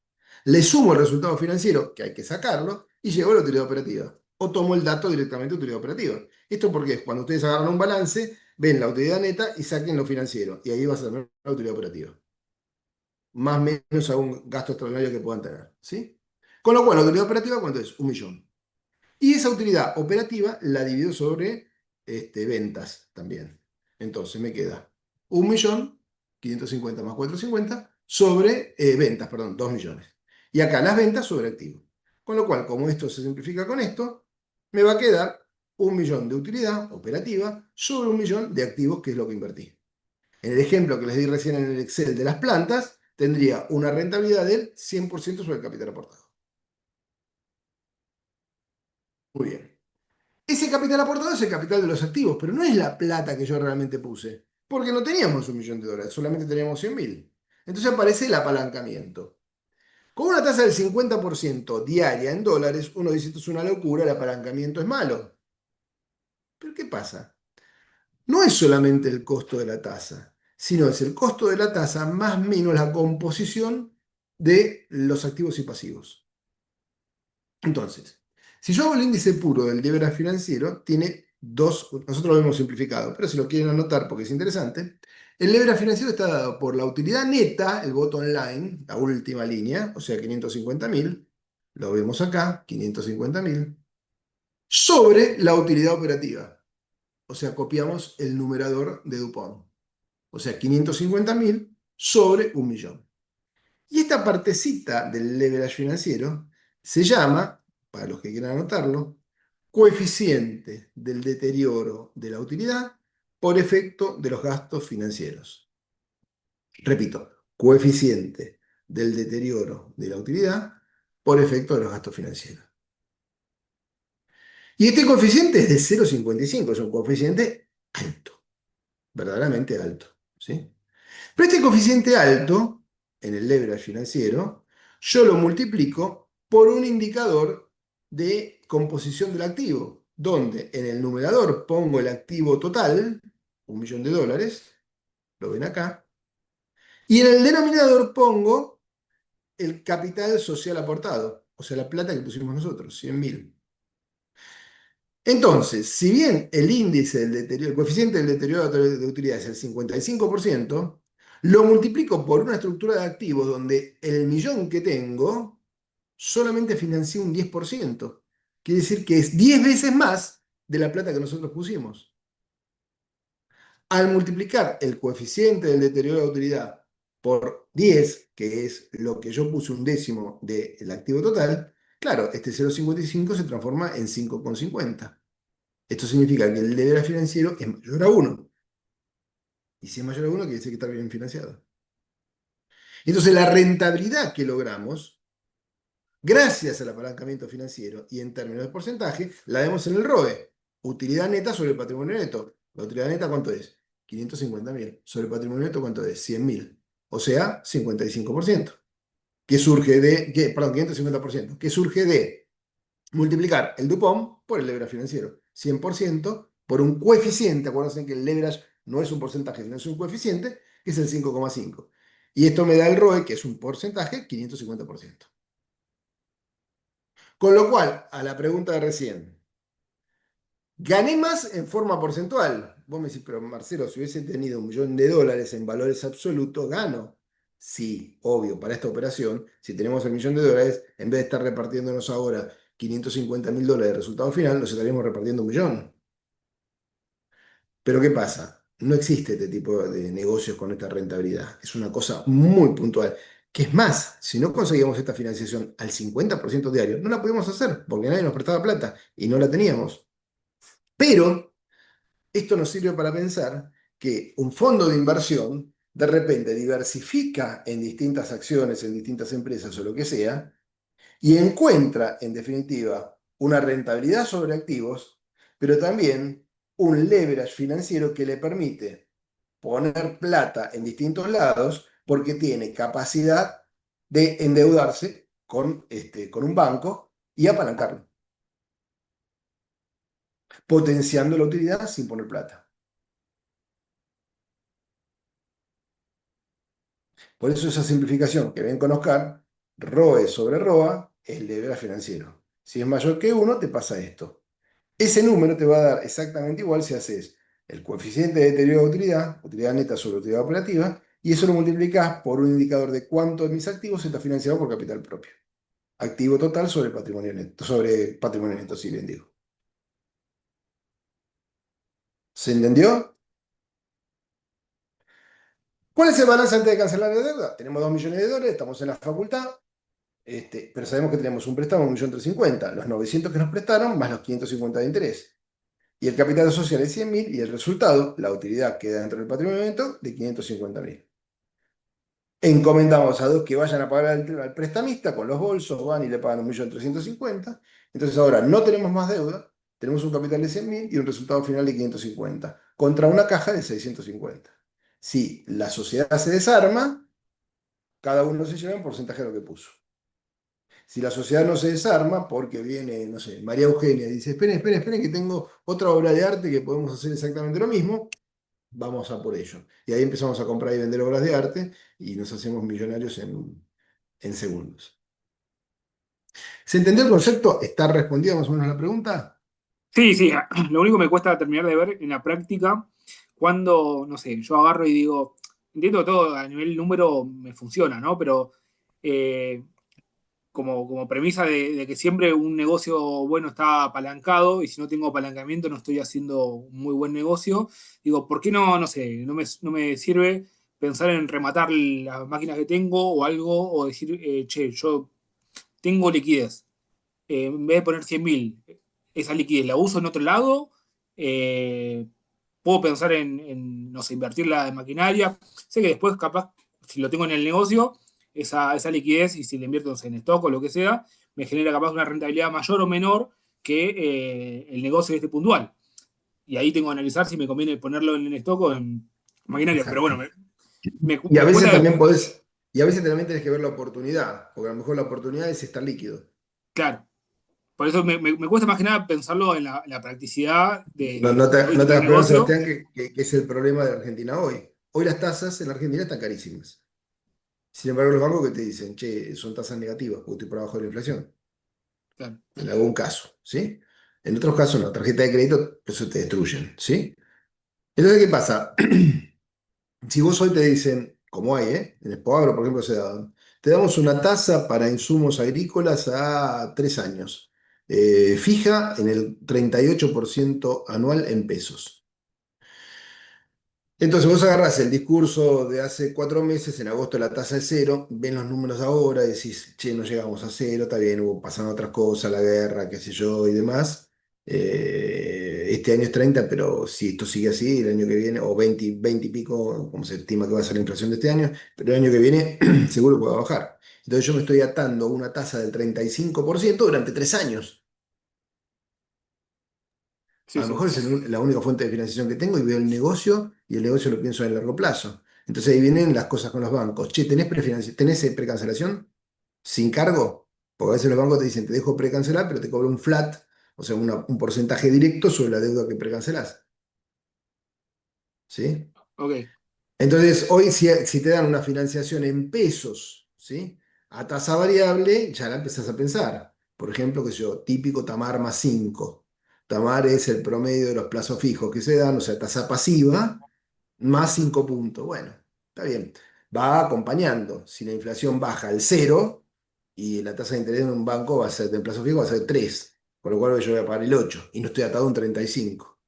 le sumo el resultado financiero, que hay que sacarlo, y llego a la utilidad operativa. O tomo el dato directamente de utilidad operativa. Esto porque es cuando ustedes agarran un balance, ven la utilidad neta y saquen lo financiero. Y ahí vas a tener la utilidad operativa. Más o menos algún gasto extraordinario que puedan tener, ¿sí? Con lo cual, la utilidad operativa, ¿cuánto es? 1 millón. Y esa utilidad operativa la divido sobre ventas también. Entonces me queda 1.550.000 más 450 sobre ventas, perdón, 2 millones. Y acá las ventas sobre activos. Con lo cual, como esto se simplifica con esto, me va a quedar 1 millón de utilidad operativa sobre 1 millón de activos, que es lo que invertí. En el ejemplo que les di recién en el Excel de las plantas, tendría una rentabilidad del 100% sobre el capital aportado. Muy bien. Ese capital aportado es el capital de los activos, pero no es la plata que yo realmente puse, porque no teníamos $1.000.000, solamente teníamos 100.000. Entonces aparece el apalancamiento. Con una tasa del 50% diaria en dólares, uno dice esto es una locura, el apalancamiento es malo. Pero ¿qué pasa? No es solamente el costo de la tasa, sino es el costo de la tasa más menos la composición de los activos y pasivos. Entonces, si yo hago el índice puro del leverage financiero, tiene dos, nosotros lo hemos simplificado, pero si lo quieren anotar porque es interesante, el leverage financiero está dado por la utilidad neta, el bottom line, la última línea, o sea, 550.000, lo vemos acá, 550.000, sobre la utilidad operativa, o sea, copiamos el numerador de Dupont, o sea, 550.000 sobre 1 millón. Y esta partecita del leverage financiero se llama, para los que quieran anotarlo, coeficiente del deterioro de la utilidad por efecto de los gastos financieros. Repito, coeficiente del deterioro de la utilidad por efecto de los gastos financieros. Y este coeficiente es de 0,55, es un coeficiente alto, verdaderamente alto, ¿sí? Pero este coeficiente alto, en el leverage financiero, yo lo multiplico por un indicador de composición del activo, donde en el numerador pongo el activo total, $1.000.000, lo ven acá, y en el denominador pongo el capital social aportado, o sea, la plata que pusimos nosotros, 100.000. Entonces, si bien el índice del deterioro, el coeficiente del deterioro de utilidad es el 55%, lo multiplico por una estructura de activos donde el millón que tengo solamente financié un 10%. Quiere decir que es 10 veces más de la plata que nosotros pusimos. Al multiplicar el coeficiente del deterioro de utilidad por 10, que es lo que yo puse un décimo del activo total, claro, este 0,55 se transforma en 5,50. Esto significa que el deber financiero es mayor a 1. Y si es mayor a 1, quiere decir que está bien financiado. Entonces, la rentabilidad que logramos, gracias al apalancamiento financiero y en términos de porcentaje, la vemos en el ROE. Utilidad neta sobre el patrimonio neto. ¿La utilidad neta cuánto es? 550.000. Sobre el patrimonio neto, ¿cuánto es? 100.000. O sea, 55%. Perdón, 550%. Que surge de multiplicar el Dupont por el leverage financiero. 100% por un coeficiente. Acuérdense que el leverage no es un porcentaje, sino es un coeficiente, que es el 5,5. Y esto me da el ROE, que es un porcentaje, 550%. Con lo cual, a la pregunta de recién, ¿gané más en forma porcentual? Vos me decís, pero Marcelo, si hubiese tenido $1.000.000 en valores absolutos, ¿gano? Sí, obvio, para esta operación, si tenemos el $1.000.000, en vez de estar repartiéndonos ahora $550.000 de resultado final, nos estaríamos repartiendo 1.000.000. Pero ¿qué pasa? No existe este tipo de negocios con esta rentabilidad. Es una cosa muy puntual. Que es más, si no conseguíamos esta financiación al 50% diario, no la podíamos hacer porque nadie nos prestaba plata y no la teníamos. Pero esto nos sirve para pensar que un fondo de inversión de repente diversifica en distintas acciones, en distintas empresas o lo que sea, y encuentra, en definitiva, una rentabilidad sobre activos, pero también un leverage financiero que le permite poner plata en distintos lados porque tiene capacidad de endeudarse con un banco y apalancarlo, potenciando la utilidad sin poner plata. Por eso esa simplificación que ven con Oscar, ROE sobre ROA, es el leverage financiero. Si es mayor que 1, te pasa esto. Ese número te va a dar exactamente igual si haces el coeficiente de deterioro de utilidad, utilidad neta sobre utilidad operativa, y eso lo multiplicás por un indicador de cuánto de mis activos está financiado por capital propio. Activo total sobre patrimonio neto, si bien digo. ¿Se entendió? ¿Cuál es el balance antes de cancelar la deuda? Tenemos $2.000.000, estamos en la facultad, pero sabemos que tenemos un préstamo de 1.350.000, los 900 que nos prestaron más los 550 de interés. Y el capital social es 100.000 y el resultado, la utilidad queda dentro del patrimonio neto de 550.000. Encomendamos a dos que vayan a pagar al prestamista con los bolsos, van y le pagan 1.350.000. Entonces ahora no tenemos más deuda, tenemos un capital de 100.000 y un resultado final de 550, contra una caja de 650. Si la sociedad se desarma, cada uno se lleva un porcentaje de lo que puso. Si la sociedad no se desarma, porque viene, no sé, María Eugenia y dice, esperen, que tengo otra obra de arte que podemos hacer exactamente lo mismo, vamos a por ello. Y ahí empezamos a comprar y vender obras de arte y nos hacemos millonarios en segundos. ¿Se entendió el concepto? ¿Está respondida más o menos la pregunta? Sí, sí, lo único que me cuesta terminar de ver en la práctica, cuando, no sé, yo agarro y digo, entiendo que todo a nivel número me funciona, ¿no? Pero eh, como premisa de que siempre un negocio bueno está apalancado y si no tengo apalancamiento no estoy haciendo un muy buen negocio, digo, ¿por qué no, no sé, no me sirve pensar en rematar las máquinas que tengo o algo, o decir, che, yo tengo liquidez, en vez de poner 100.000, esa liquidez la uso en otro lado, puedo pensar no sé, invertirla en maquinaria. Sé que después capaz si lo tengo en el negocio, esa liquidez, y si le invierto en stock o lo que sea, me genera capaz una rentabilidad mayor o menor que el negocio este puntual. Y ahí tengo que analizar si me conviene ponerlo en stock o en maquinaria. Pero bueno, Exacto. me, Y a me veces cuesta, también podés, y a veces también tenés que ver la oportunidad, porque a lo mejor la oportunidad es estar líquido. claro, por eso me cuesta más que nada pensarlo en la practicidad No, de hoy no te tener un hagas problema, negocio. Sebastián, que es el problema de Argentina hoy. Hoy las tasas en la Argentina están carísimas. Sin embargo, los bancos que te dicen, che, son tasas negativas porque estoy por abajo de la inflación. Claro. En algún caso, ¿sí? En otros casos no, tarjeta de crédito, eso te destruyen, ¿sí? Entonces, ¿qué pasa? Si vos hoy te dicen, como hay, ¿eh? En Expoagro, por ejemplo, se daban, te damos una tasa para insumos agrícolas a 3 años, fija en el 38% anual en pesos. Entonces vos agarrás el discurso de hace 4 meses, en agosto la tasa es cero, ven los números ahora y decís, che, no llegamos a cero, está bien, hubo, pasaron otras cosas, la guerra, qué sé yo, y demás. Este año es 30, pero si esto sigue así, el año que viene, o 20, 20 y pico, como se estima que va a ser la inflación de este año, pero el año que viene seguro que va a bajar. Entonces yo me estoy atando a una tasa del 35% durante 3 años. A Sí, lo sí. mejor es la única fuente de financiación que tengo y veo el negocio y el negocio lo pienso a largo plazo. Entonces ahí vienen las cosas con los bancos. Che, ¿tenés precancelación sin cargo? Porque a veces los bancos te dicen, te dejo precancelar, pero te cobro un flat, o sea, un porcentaje directo sobre la deuda que precancelás. ¿Sí? Ok. Entonces, hoy si te dan una financiación en pesos, ¿sí? A tasa variable, ya la empezás a pensar. Por ejemplo, que yo, típico Tamar más 5. Tamar es el promedio de los plazos fijos que se dan, o sea, tasa pasiva más 5 puntos. Bueno, está bien. Va acompañando. Si la inflación baja al cero y la tasa de interés en un banco va a ser, de plazo fijo va a ser 3, con lo cual yo voy a pagar el 8 y no estoy atado a un 35.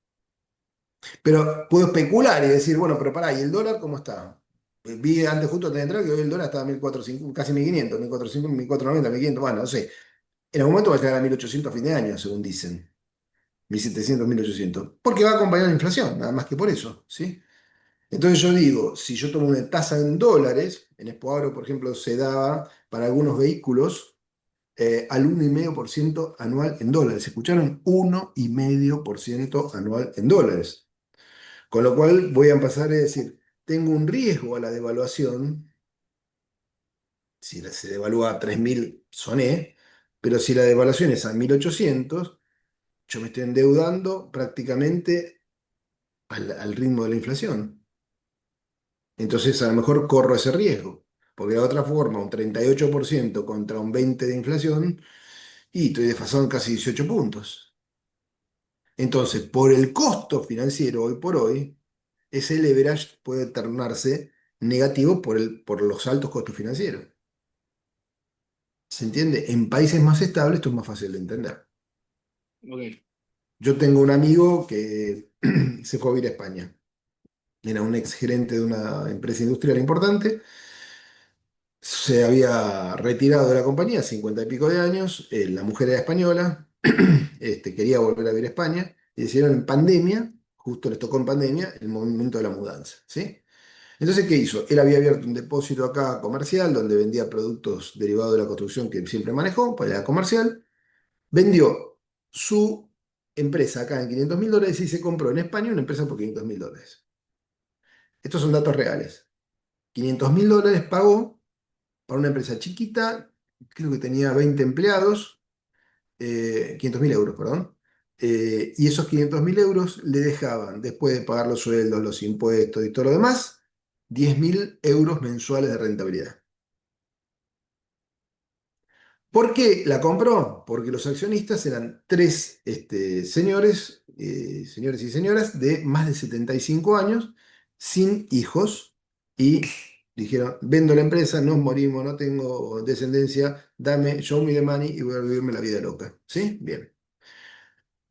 Pero puedo especular y decir, bueno, pero pará, ¿y el dólar cómo está? Vi antes justo de entrar que hoy el dólar estaba a 1.400, casi 1.500, 1.400, 1.490, 1.500, bueno, no sé. En algún momento va a llegar a 1.800 a fin de año, según dicen. 1.700, 1.800. Porque va a acompañar la inflación, nada más que por eso, ¿sí? Entonces yo digo, si yo tomo una tasa en dólares, en Expoagro, por ejemplo, se daba para algunos vehículos al 1,5% anual en dólares. ¿Escucharon? 1,5% anual en dólares. Con lo cual voy a empezar a decir, tengo un riesgo a la devaluación, si se devalúa a 3.000, soné, pero si la devaluación es a 1.800, yo me estoy endeudando prácticamente al ritmo de la inflación. Entonces a lo mejor corro ese riesgo, porque de otra forma un 38% contra un 20% de inflación, y estoy desfasado en casi 18 puntos. Entonces, por el costo financiero hoy por hoy, ese leverage puede tornarse negativo por los altos costos financieros. ¿Se entiende? En países más estables esto es más fácil de entender. Ok. Yo tengo un amigo que se fue a vivir a España. Era un ex gerente de una empresa industrial importante. Se había retirado de la compañía, 50 y pico de años. La mujer era española. Quería volver a vivir a España. Y decidieron en pandemia, justo les tocó en pandemia, el momento de la mudanza. ¿Sí? Entonces, ¿qué hizo? Él había abierto un depósito acá comercial donde vendía productos derivados de la construcción que siempre manejó, pues era comercial. Vendió su empresa acá en $500.000 y se compró en España una empresa por $500.000. Estos son datos reales. $500.000 pagó para una empresa chiquita, creo que tenía 20 empleados, 500.000 euros, perdón. Y esos 500.000 euros le dejaban, después de pagar los sueldos, los impuestos y todo lo demás, 10.000 euros mensuales de rentabilidad. ¿Por qué la compró? Porque los accionistas eran tres señores y señoras de más de 75 años, sin hijos, y dijeron, vendo la empresa, nos morimos, no tengo descendencia, dame, show me the money y voy a vivirme la vida loca. ¿Sí? Bien.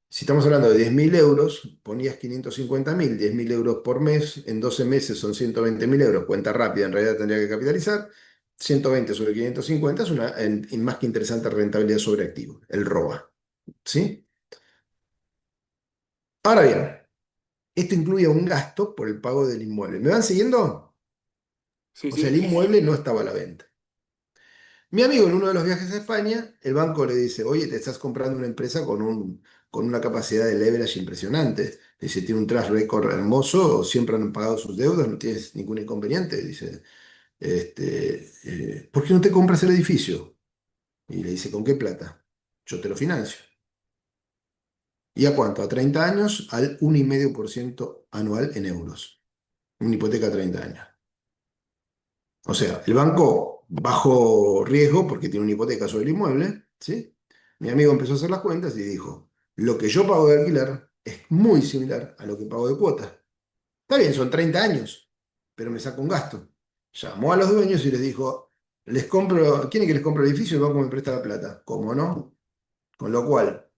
Si estamos hablando de 10.000 euros, ponías 550.000, 10.000 euros por mes, en 12 meses son 120.000 euros, cuenta rápida, en realidad tendría que capitalizar. 120 sobre 550 es una más que interesante rentabilidad sobre activo, el ROA. ¿Sí? Ahora bien, esto incluye un gasto por el pago del inmueble. ¿Me van siguiendo? Sí, O sea, sí. el inmueble no estaba a la venta. Mi amigo en uno de los viajes a España, el banco le dice, oye, te estás comprando una empresa con una capacidad de leverage impresionante. Dice, tiene un track record hermoso, siempre han pagado sus deudas, no tienes ningún inconveniente. Dice, ¿por qué no te compras el edificio? Y le dice, ¿con qué plata? Yo te lo financio. ¿Y a cuánto? A 30 años, al 1,5% anual en euros. Una hipoteca a 30 años. O sea, el banco bajo riesgo porque tiene una hipoteca sobre el inmueble, ¿sí? Mi amigo empezó a hacer las cuentas y dijo, lo que yo pago de alquiler es muy similar a lo que pago de cuota. Está bien, son 30 años, pero me saca un gasto. Llamó a los dueños y les dijo, ¿quieren que les compre el edificio? El banco me presta la plata. ¿Cómo no? Con lo cual,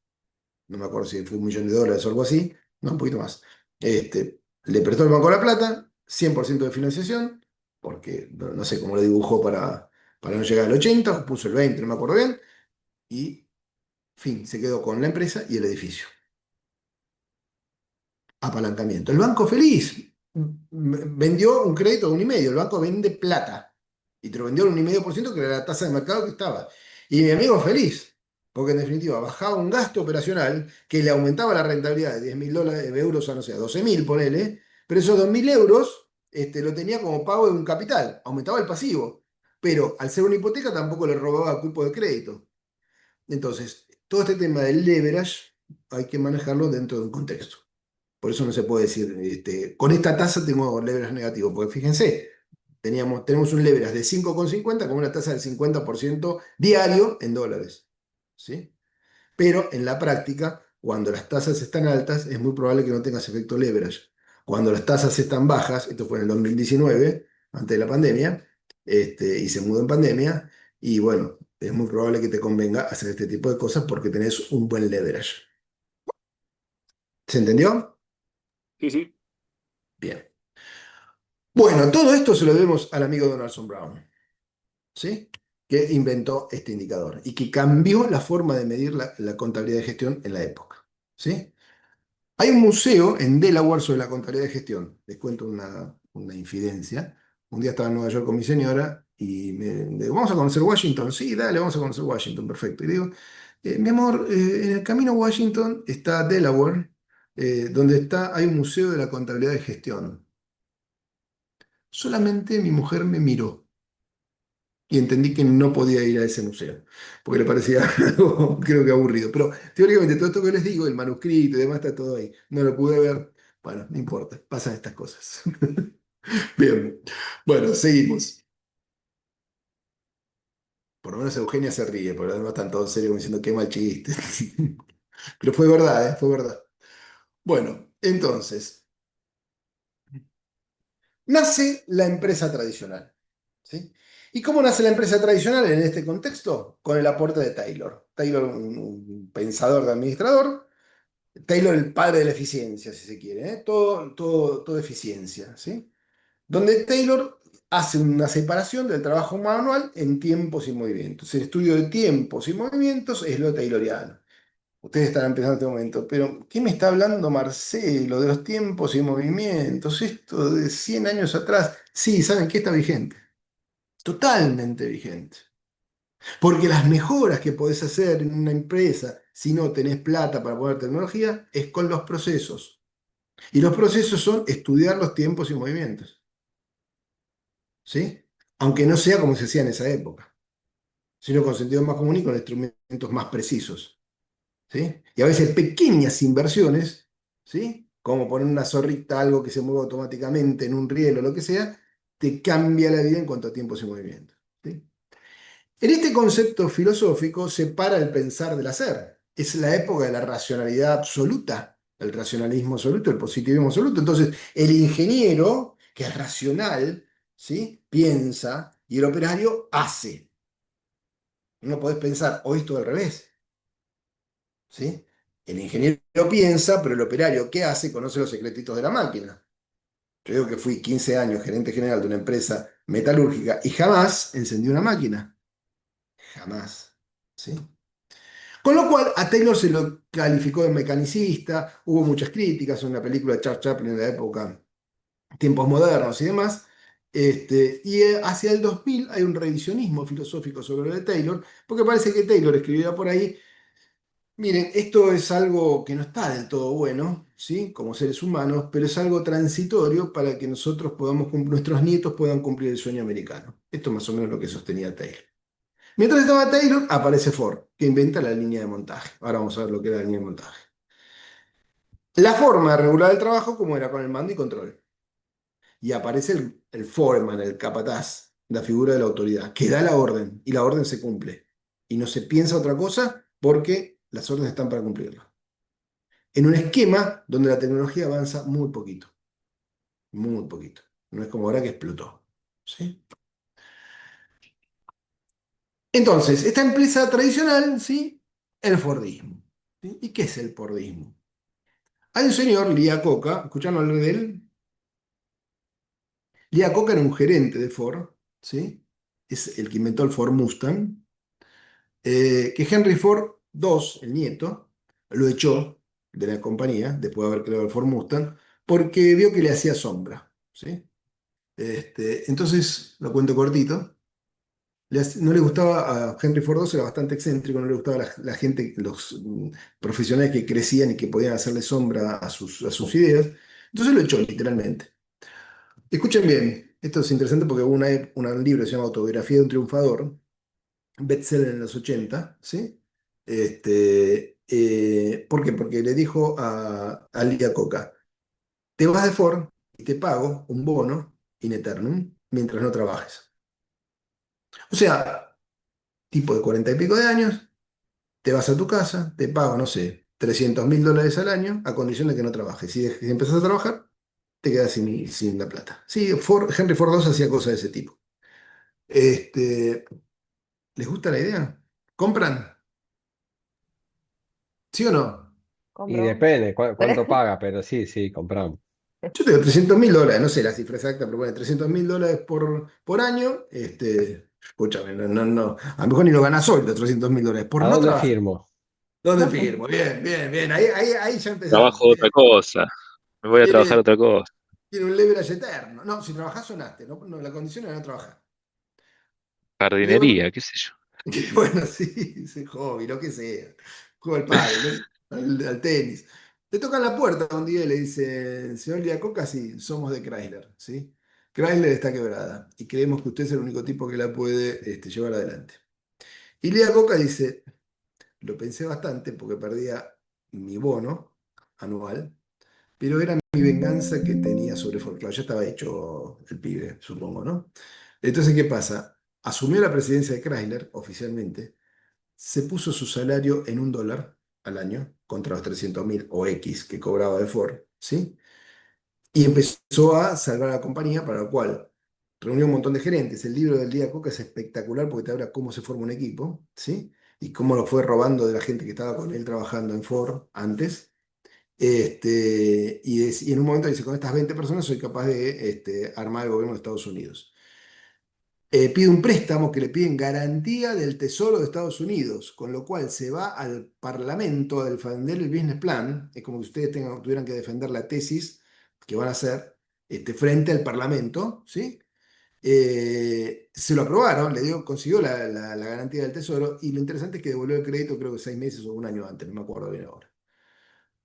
no me acuerdo si fue $1 millón o algo así, no, un poquito más. Le prestó el banco la plata, 100% de financiación, porque no sé cómo lo dibujó para no llegar al 80, o puso el 20, no me acuerdo bien, y fin, se quedó con la empresa y el edificio. Apalancamiento. El banco feliz vendió un crédito de 1,5. El banco vende plata y te lo vendió al 1,5%, que era la tasa de mercado que estaba. Y mi amigo feliz, porque en definitiva bajaba un gasto operacional que le aumentaba la rentabilidad de $10.000, de euros a, no sé, a 12.000, ponele, pero esos 2.000 euros lo tenía como pago de un capital, aumentaba el pasivo, pero al ser una hipoteca tampoco le robaba cupo de crédito. Entonces, todo este tema del leverage hay que manejarlo dentro de un contexto. Por eso no se puede decir, con esta tasa tengo leverage negativo, porque fíjense, tenemos un leverage de 5,50 con una tasa del 50% diario en dólares. ¿Sí? Pero en la práctica, cuando las tasas están altas, es muy probable que no tengas efecto leverage. Cuando las tasas están bajas, esto fue en el 2019, antes de la pandemia, y se mudó en pandemia, y bueno, es muy probable que te convenga hacer este tipo de cosas porque tenés un buen leverage. ¿Se entendió? Sí, sí. Bien. Bueno, todo esto se lo debemos al amigo Donaldson Brown, ¿sí? Que inventó este indicador y que cambió la forma de medir la contabilidad de gestión en la época, ¿sí? Hay un museo en Delaware sobre la contabilidad de gestión. Les cuento una infidencia. Un día estaba en Nueva York con mi señora y me digo, ¿vamos a conocer Washington? Sí, dale, vamos a conocer Washington, perfecto. Y digo, mi amor, en el camino a Washington está Delaware, donde hay un museo de la contabilidad de gestión. Solamente mi mujer me miró y entendí que no podía ir a ese museo, porque le parecía algo, creo que aburrido. Pero teóricamente todo esto que les digo, el manuscrito y demás está todo ahí. No lo pude ver. Bueno, no importa, pasan estas cosas. Bien, bueno, seguimos. Por lo menos Eugenia se ríe, porque además están todos serios diciendo qué mal chiste. Pero fue verdad, ¿eh? Fue verdad. Bueno, entonces, nace la empresa tradicional. ¿Sí? ¿Y cómo nace la empresa tradicional en este contexto? Con el aporte de Taylor. Taylor, un pensador de administrador. Taylor, el padre de la eficiencia, si se quiere, ¿eh? Todo eficiencia, ¿sí? Donde Taylor hace una separación del trabajo manual en tiempos y movimientos. El estudio de tiempos y movimientos es lo tayloriano. Ustedes estarán pensando en este momento, pero ¿qué me está hablando Marcelo de los tiempos y movimientos? Esto de 100 años atrás. Sí, ¿saben qué está vigente? Totalmente vigente. Porque las mejoras que podés hacer en una empresa, si no tenés plata para poner tecnología, es con los procesos. Y los procesos son estudiar los tiempos y movimientos. ¿Sí? Aunque no sea como se hacía en esa época, sino con sentido más común y con instrumentos más precisos. ¿Sí? Y a veces pequeñas inversiones, ¿sí? Como poner una zorrita, algo que se mueve automáticamente en un riel o lo que sea, te cambia la vida en cuanto a tiempos y movimientos. ¿Sí? En este concepto filosófico se para el pensar del hacer. Es la época de la racionalidad absoluta, el racionalismo absoluto, el positivismo absoluto. Entonces, el ingeniero, que es racional, ¿sí? Piensa y el operario hace. No podés pensar o esto al revés, ¿sí? El ingeniero piensa, pero el operario, ¿qué hace? Conoce los secretitos de la máquina. Yo digo que fui 15 años gerente general de una empresa metalúrgica y jamás encendí una máquina. Jamás. ¿Sí? Con lo cual, a Taylor se lo calificó de mecanicista, hubo muchas críticas en una película de Charles Chaplin de la época, tiempos modernos y demás, Y hacia el 2000 hay un revisionismo filosófico sobre lo de Taylor, porque parece que Taylor escribía por ahí, miren, esto es algo que no está del todo bueno, ¿sí? Como seres humanos, pero es algo transitorio para que nosotros podamos, nuestros nietos puedan cumplir el sueño americano. Esto es más o menos lo que sostenía Taylor. Mientras estaba Taylor, aparece Ford, que inventa la línea de montaje. Ahora vamos a ver lo que era la línea de montaje. La forma de regular el trabajo, como era con el mando y control. Y aparece el foreman, el capataz, la figura de la autoridad, que da la orden y la orden se cumple. Y no se piensa otra cosa porque las órdenes están para cumplirla. En un esquema donde la tecnología avanza muy poquito, muy poquito. No es como ahora que explotó. ¿Sí? Entonces, esta empresa tradicional, ¿sí? El Fordismo. ¿Sí? ¿Y qué es el Fordismo? Hay un señor, Lee Iacocca, ¿escucharon hablar de él? Lee Iacocca era un gerente de Ford, ¿sí? Es el que inventó el Ford Mustang, que Henry Ford II, el nieto, lo echó de la compañía, después de haber creado el Ford Mustang, porque vio que le hacía sombra, ¿sí? Entonces, lo cuento cortito, no le gustaba a Henry Ford II, era bastante excéntrico, no le gustaba la gente, los profesionales que crecían y que podían hacerle sombra a sus ideas, entonces lo echó literalmente. Escuchen bien, esto es interesante porque hubo un libro que se llama Autobiografía de un triunfador, bestseller en los 80, ¿sí? ¿Por qué? Porque le dijo a Lia Coca, te vas de Ford y te pago un bono in eternum mientras no trabajes. O sea, tipo de 40 y pico de años, te vas a tu casa, te pago, no sé, $300.000 al año a condición de que no trabajes. Si empezás a trabajar, te quedas sin la plata. Sí, Henry Ford II hacía cosas de ese tipo. Este, ¿Les gusta la idea? ¿Compran? ¿Sí o no? Y Compro. depende cuánto paga, pero sí, sí, compramos. Yo tengo $300.000, no sé la cifra exacta, pero bueno, $300.000 por año. Escúchame, no, no, no. A lo mejor ni lo ganas hoy los $300.000 por ¿A no dónde trabajar. firmo? ¿Dónde firmo? Bien, bien, bien. Ahí ya empezamos. Trabajo de otra Bien. cosa. Me voy a trabajar Tiene, otra cosa. tiene un leverage eterno. No, si trabajás sonaste. No, no, la condición es no trabajar. Leo, Jardinería, qué sé yo. bueno, sí, ese hobby, lo que sea. Juego al pádel, ¿no? Al tenis. Le tocan la puerta un día y le dice, señor Liacoca, sí, somos de Chrysler, ¿sí? Chrysler está quebrada y creemos que usted es el único tipo que la puede llevar adelante. Y Liacoca dice, lo pensé bastante porque perdía mi bono anual, pero era mi venganza que tenía sobre Ford. Claro, ya estaba hecho el pibe, supongo, ¿no? Entonces, ¿qué pasa? Asumió la presidencia de Chrysler oficialmente, se puso su salario en $1 al año contra los 300.000 o X que cobraba de Ford, ¿sí? Y empezó a salvar a la compañía, para lo cual reunió un montón de gerentes. El libro del día Coca es espectacular porque te habla cómo se forma un equipo, ¿sí? Y cómo lo fue robando de la gente que estaba con él trabajando en Ford antes. Y en un momento dice, con estas 20 personas soy capaz de armar el gobierno de Estados Unidos. Pide un préstamo que le piden garantía del Tesoro de Estados Unidos, con lo cual se va al Parlamento a defender el business plan. Es como que ustedes tuvieran que defender la tesis que van a hacer frente al Parlamento, ¿sí? Se lo aprobaron, consiguió la garantía del Tesoro y lo interesante es que devolvió el crédito creo que 6 meses o un año antes, no me acuerdo bien ahora.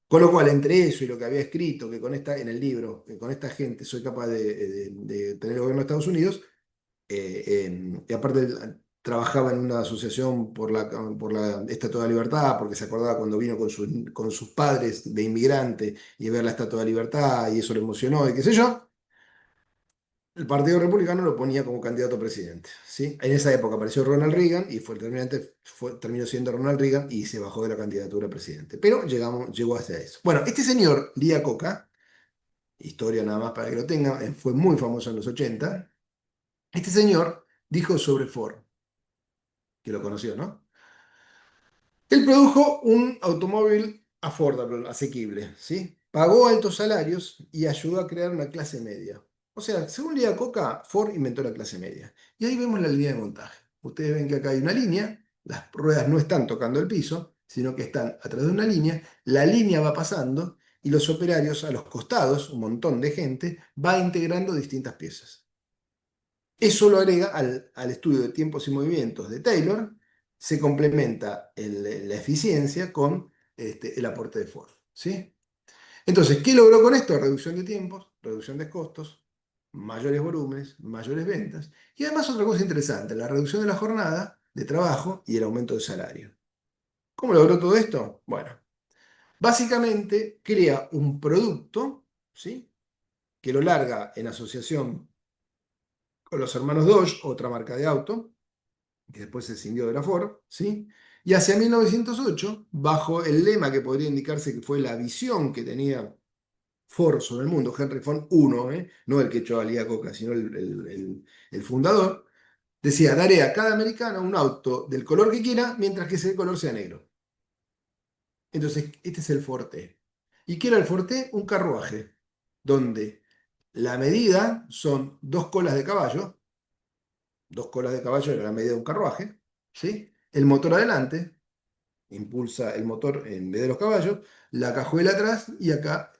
Con lo cual, entre eso y lo que había escrito, que en el libro, que con esta gente soy capaz de tener el gobierno de Estados Unidos, y aparte trabajaba en una asociación por la Estatua de la Libertad, porque se acordaba cuando vino con sus padres de inmigrante y ver la Estatua de la Libertad y eso le emocionó y qué sé yo. El Partido Republicano lo ponía como candidato a presidente, ¿sí? En esa época apareció Ronald Reagan y terminó siendo Ronald Reagan y se bajó de la candidatura a presidente. Pero llegó hasta eso. Bueno, este señor, Lee Iacocca, historia nada más para que lo tenga, fue muy famoso en los 80. Este señor dijo sobre Ford, que lo conoció, ¿no? Él produjo un automóvil affordable, asequible, ¿sí? Pagó altos salarios y ayudó a crear una clase media. O sea, según Lee Iacocca, Ford inventó la clase media. Y ahí vemos la línea de montaje. Ustedes ven que acá hay una línea, las ruedas no están tocando el piso, sino que están atrás de una línea, la línea va pasando y los operarios a los costados, un montón de gente, va integrando distintas piezas. Eso lo agrega al estudio de tiempos y movimientos de Taylor, se complementa la eficiencia con el aporte de Ford, ¿sí? Entonces, ¿qué logró con esto? Reducción de tiempos, reducción de costos, mayores volúmenes, mayores ventas. Y además otra cosa interesante, la reducción de la jornada de trabajo y el aumento de salario. ¿Cómo logró todo esto? Bueno, básicamente crea un producto, ¿sí? Que lo larga en asociación con los hermanos Dodge, otra marca de auto, que después se escindió de la Ford, ¿sí? Y hacia 1908, bajo el lema que podría indicarse que fue la visión que tenía Ford sobre el mundo, Henry Ford I, no el que echó a Lía Coca, sino el fundador, decía, daré a cada americano un auto del color que quiera, mientras que ese color sea negro. Entonces, este es el Forte. ¿Y qué era el Forte? Un carruaje, donde la medida son dos colas de caballo era la medida de un carruaje, ¿sí? El motor adelante, impulsa el motor en vez de los caballos, la cajuela atrás y acá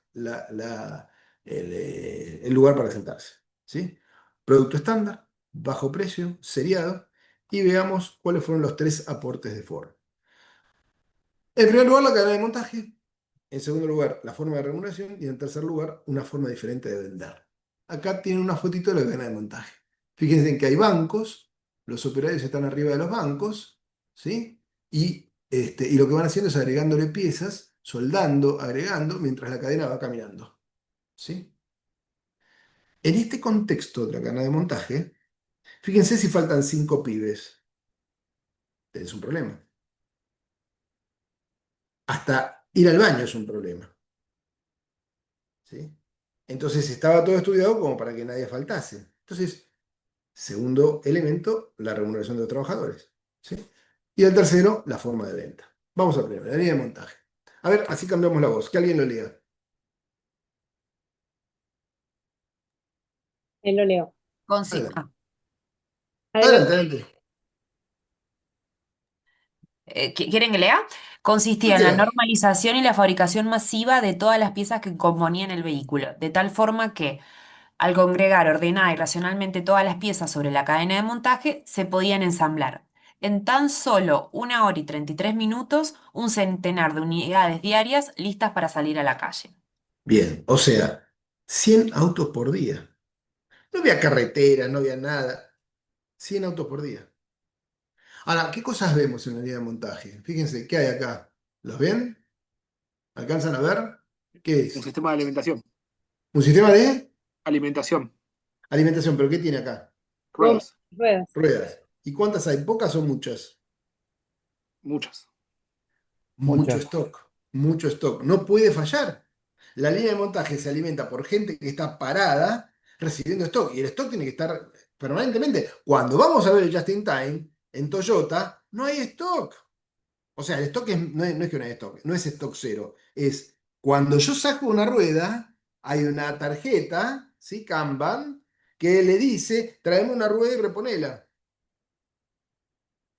el lugar para sentarse, ¿sí? Producto estándar, bajo precio, seriado, y veamos cuáles fueron los tres aportes de Ford. En primer lugar, la cadena de montaje. En segundo lugar, la forma de remuneración. Y en tercer lugar, una forma diferente de vender. Acá tienen una fotito de la cadena de montaje. Fíjense en que hay bancos, los operarios están arriba de los bancos, ¿sí? Y lo que van haciendo es agregándole piezas, soldando, agregando, mientras la cadena va caminando, ¿sí? En este contexto de la cadena de montaje, fíjense si faltan 5 pibes. Tenés un problema. Hasta ir al baño es un problema, ¿sí? Entonces estaba todo estudiado como para que nadie faltase. Entonces, segundo elemento, la remuneración de los trabajadores, ¿sí? Y el tercero, la forma de venta. Vamos a primero, la línea de montaje. A ver, así cambiamos la voz, que alguien lo lea. Lo leo. Adelante, Adelante. adelante, adelante. ¿Quieren que lea? Consistía en la Cualquiera. normalización y la fabricación masiva de todas las piezas que componían el vehículo, de tal forma que, al congregar ordenada y racionalmente todas las piezas sobre la cadena de montaje, se podían ensamblar. En tan solo 1 hora y 33 minutos, un centenar de unidades diarias listas para salir a la calle. Bien, o sea, 100 autos por día. No había carretera, no había nada. 100 autos por día. Ahora, ¿qué cosas vemos en la línea de montaje? Fíjense, ¿qué hay acá? ¿Los ven? ¿Alcanzan a ver? ¿Qué Un es? sistema de alimentación. ¿Un sistema de Alimentación. alimentación? ¿Pero qué tiene acá? Gomas, Ruedas. ruedas. Ruedas. ¿Y cuántas hay? ¿Pocas o muchas? Muchas. Mucho stock, mucho stock. No puede fallar. La línea de montaje se alimenta por gente que está parada recibiendo stock. Y el stock tiene que estar permanentemente. Cuando vamos a ver el Just in Time, en Toyota, no hay stock. O sea, el stock no es que no hay stock, no es stock cero. Es cuando yo saco una rueda, hay una tarjeta, ¿sí? Kanban, que le dice, tráeme una rueda y reponela.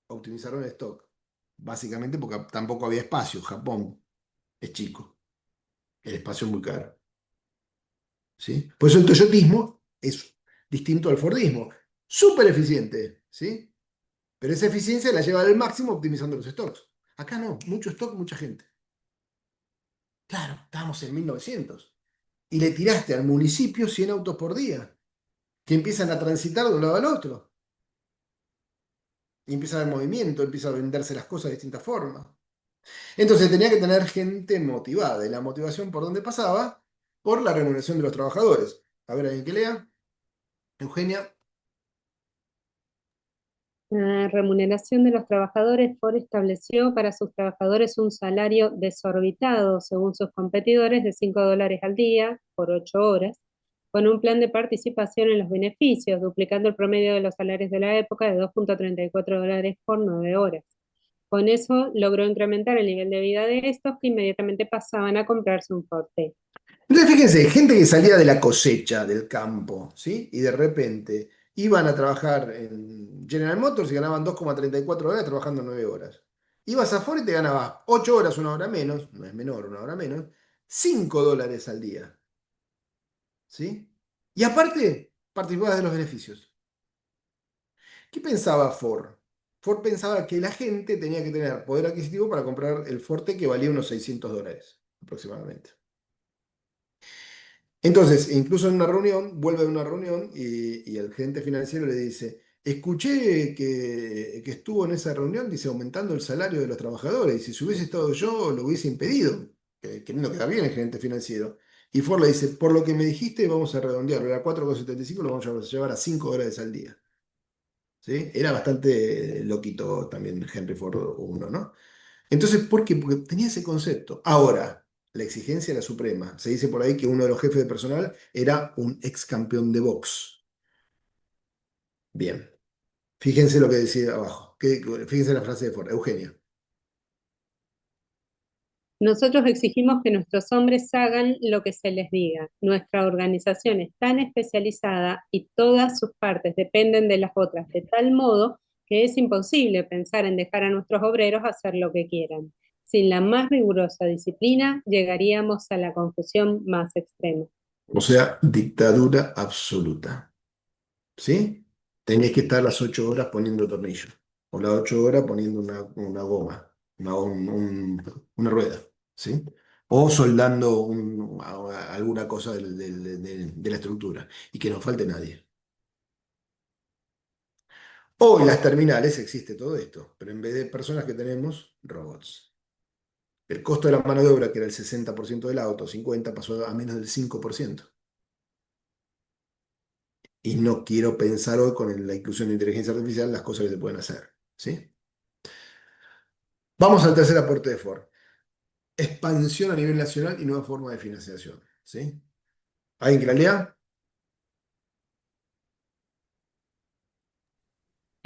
Optimizaron el stock. Básicamente porque tampoco había espacio. Japón es chico. El espacio es muy caro, ¿sí? Por eso el toyotismo es distinto al fordismo. Súper eficiente, ¿sí? Pero esa eficiencia la lleva al máximo optimizando los stocks. Acá no, mucho stock, mucha gente. Claro, estábamos en 1900. Y le tiraste al municipio 100 autos por día, que empiezan a transitar de un lado al otro. Y empieza a haber movimiento, empieza a venderse las cosas de distintas formas. Entonces tenía que tener gente motivada. Y la motivación por dónde pasaba, por la remuneración de los trabajadores. A ver, alguien que lea. Eugenia. Remuneración de los trabajadores. Ford estableció para sus trabajadores un salario desorbitado, según sus competidores, de $5 al día por 8 horas, con un plan de participación en los beneficios, duplicando el promedio de los salarios de la época de $2.34 por 9 horas. Con eso logró incrementar el nivel de vida de estos, que inmediatamente pasaban a comprarse un Forte. Entonces, fíjense, gente que salía de la cosecha del campo, ¿sí? Y de repente iban a trabajar en General Motors y ganaban 2,34 horas trabajando 9 horas. Ibas a Ford y te ganabas 8 horas, 1 hora menos, no es menor, 1 hora menos, $5 al día, ¿sí? Y aparte, participabas de los beneficios. ¿Qué pensaba Ford? Ford pensaba que la gente tenía que tener poder adquisitivo para comprar el Forte que valía unos $600 aproximadamente. Entonces, incluso en una reunión, vuelve de una reunión y el gerente financiero le dice, escuché que estuvo en esa reunión, dice, aumentando el salario de los trabajadores, y si hubiese estado yo, lo hubiese impedido, queriendo quedar bien el gerente financiero. Y Ford le dice, por lo que me dijiste, vamos a redondearlo, era 4,75, lo vamos a llevar a $5 al día. ¿Sí? Era bastante loquito también Henry Ford uno, ¿no? Entonces, ¿por qué? Porque tenía ese concepto. Ahora, la exigencia era suprema. Se dice por ahí que uno de los jefes de personal era un ex campeón de box. Bien, fíjense lo que decía abajo. Fíjense la frase de Ford, Eugenia. Nosotros exigimos que nuestros hombres hagan lo que se les diga. Nuestra organización es tan especializada y todas sus partes dependen de las otras, de tal modo que es imposible pensar en dejar a nuestros obreros hacer lo que quieran. Sin la más rigurosa disciplina, llegaríamos a la confusión más extrema. O sea, dictadura absoluta. ¿Sí? Tenías que estar las 8 horas poniendo tornillo. O las 8 horas poniendo una goma, una rueda. ¿Sí? O soldando alguna cosa de la estructura. Y que no falte nadie. Hoy en las terminales existe todo esto, pero en vez de personas que tenemos, robots. El costo de la mano de obra, que era el 60% del auto, 50%, pasó a menos del 5%. Y no quiero pensar hoy con la inclusión de inteligencia artificial las cosas que se pueden hacer. ¿Sí? Vamos al tercer aporte de Ford. Expansión a nivel nacional y nueva forma de financiación. ¿Sí? ¿Alguien que la lea?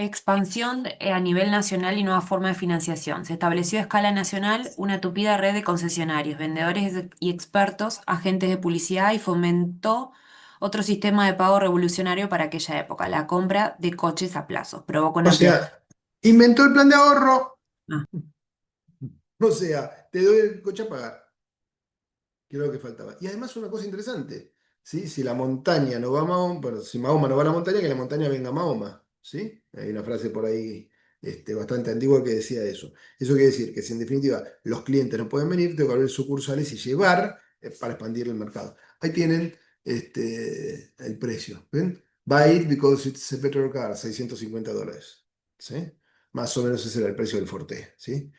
Expansión a nivel nacional y nueva forma de financiación. Se estableció a escala nacional una tupida red de concesionarios, vendedores y expertos, agentes de publicidad y fomentó otro sistema de pago revolucionario para aquella época, la compra de coches a plazos. Provocó O una ampliación. sea, inventó el plan de ahorro. Ah, O sea, te doy el coche a pagar. Que era lo que faltaba. Y además una cosa interesante, ¿sí? Si la montaña no va a Mahoma, bueno, si Mahoma no va a la montaña, que la montaña venga a Mahoma, ¿sí? Hay una frase por ahí bastante antigua que decía eso. Eso quiere decir que si en definitiva los clientes no pueden venir, tengo que abrir sucursales y llevar para expandir el mercado. Ahí tienen el precio, ¿ven? Buy it because it's a better car, $650, ¿sí? Más o menos ese era el precio del Forte, ¿sí?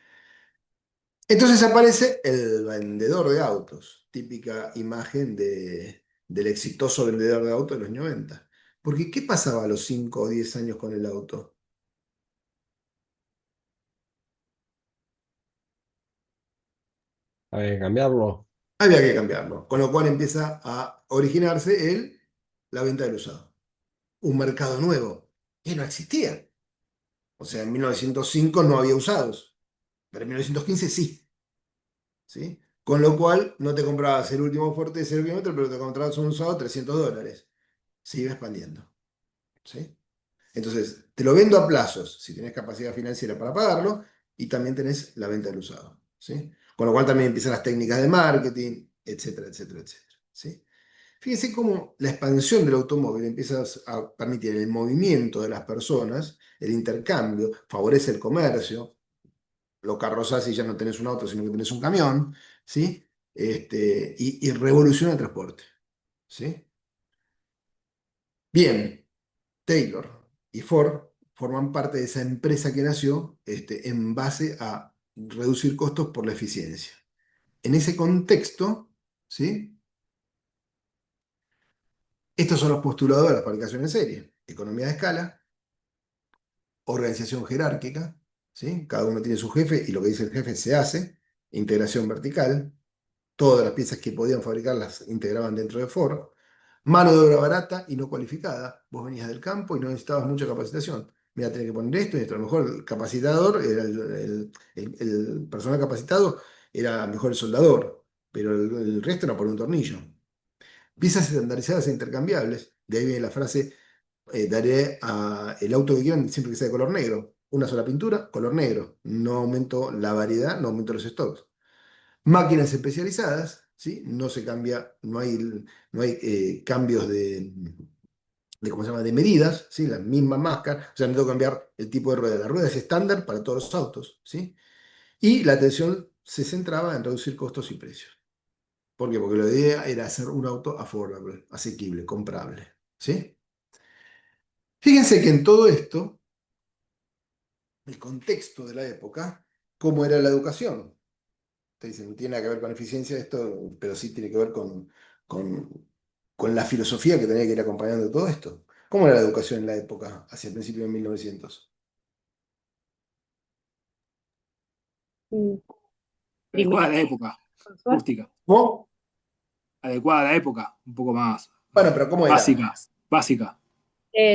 Entonces aparece el vendedor de autos, típica imagen del exitoso vendedor de autos de los 90. Porque ¿qué pasaba a los 5 o 10 años con el auto? Hay que cambiarlo. Había que cambiarlo, con lo cual empieza a originarse la venta del usado. Un mercado nuevo que no existía. O sea, en 1905 no había usados, pero en 1915 sí. ¿Sí? Con lo cual no te comprabas el último Forte de 0 kilómetros, pero te comprabas un usado de $300. Se iba expandiendo. ¿Sí? Entonces, te lo vendo a plazos, si tenés capacidad financiera para pagarlo, y también tenés la venta del usado. ¿Sí? Con lo cual también empiezan las técnicas de marketing, etcétera, etcétera, etcétera. ¿Sí? Fíjense cómo la expansión del automóvil empieza a permitir el movimiento de las personas, el intercambio, favorece el comercio, lo carrozás y ya no tenés un auto, sino que tenés un camión, ¿sí? Y revoluciona el transporte. ¿Sí? Bien. Taylor y Ford forman parte de esa empresa que nació en base a reducir costos por la eficiencia. En ese contexto, ¿sí? Estos son los postulados de la fabricación en serie. Economía de escala, organización jerárquica, ¿sí? Cada uno tiene su jefe y lo que dice el jefe se hace. Integración vertical, todas las piezas que podían fabricar las integraban dentro de Ford. Mano de obra barata y no cualificada. Vos venías del campo y no necesitabas mucha capacitación. Mira, tenés que poner esto y esto. A lo mejor el capacitador, era el personal capacitado era mejor el soldador, pero el resto era por un tornillo. Piezas estandarizadas e intercambiables. De ahí viene la frase, daré el auto que quieran siempre que sea de color negro. Una sola pintura, color negro. No aumento la variedad, no aumento los stocks. Máquinas especializadas, ¿sí? No se cambia, no hay cambios ¿cómo se llama? De medidas, ¿sí? La misma máscara, o sea, no tengo que cambiar el tipo de rueda. La rueda es estándar para todos los autos, ¿sí? Y la atención se centraba en reducir costos y precios. ¿Por qué? Porque la idea era hacer un auto affordable, asequible, comprable, ¿sí? Fíjense que en todo esto, el contexto de la época, ¿cómo era la educación? Te dicen, no tiene nada que ver con eficiencia esto, pero sí tiene que ver con, con la filosofía que tenía que ir acompañando todo esto. ¿Cómo era la educación en la época, hacia el principio de 1900? Mm, Adecuada a la Primitiva, época, con suerte. rústica. ¿Cómo? Adecuada a la época, un poco más, Bueno, más pero ¿cómo era? básica, básica.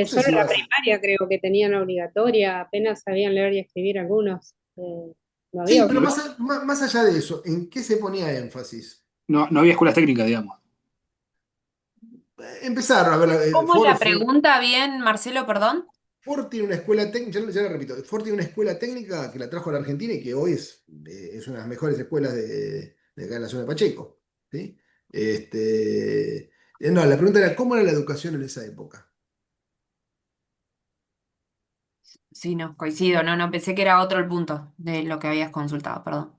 No sé Solo si la vas. primaria creo que tenían obligatoria, apenas sabían leer y escribir algunos. No Sí, había pero No, más allá de eso, ¿en qué se ponía énfasis? no había escuelas técnicas, digamos. Empezaron a ver, ¿Cómo es la pregunta bien, Marcelo, perdón? Ford tiene una escuela técnica, ya la repito, Ford tiene una escuela técnica que la trajo a la Argentina y que hoy es una de las mejores escuelas de acá en la zona de Pacheco, ¿sí? No, la pregunta era, ¿cómo era la educación en esa época? Sí, no, coincido, no, pensé que era otro el punto de lo que habías consultado, perdón.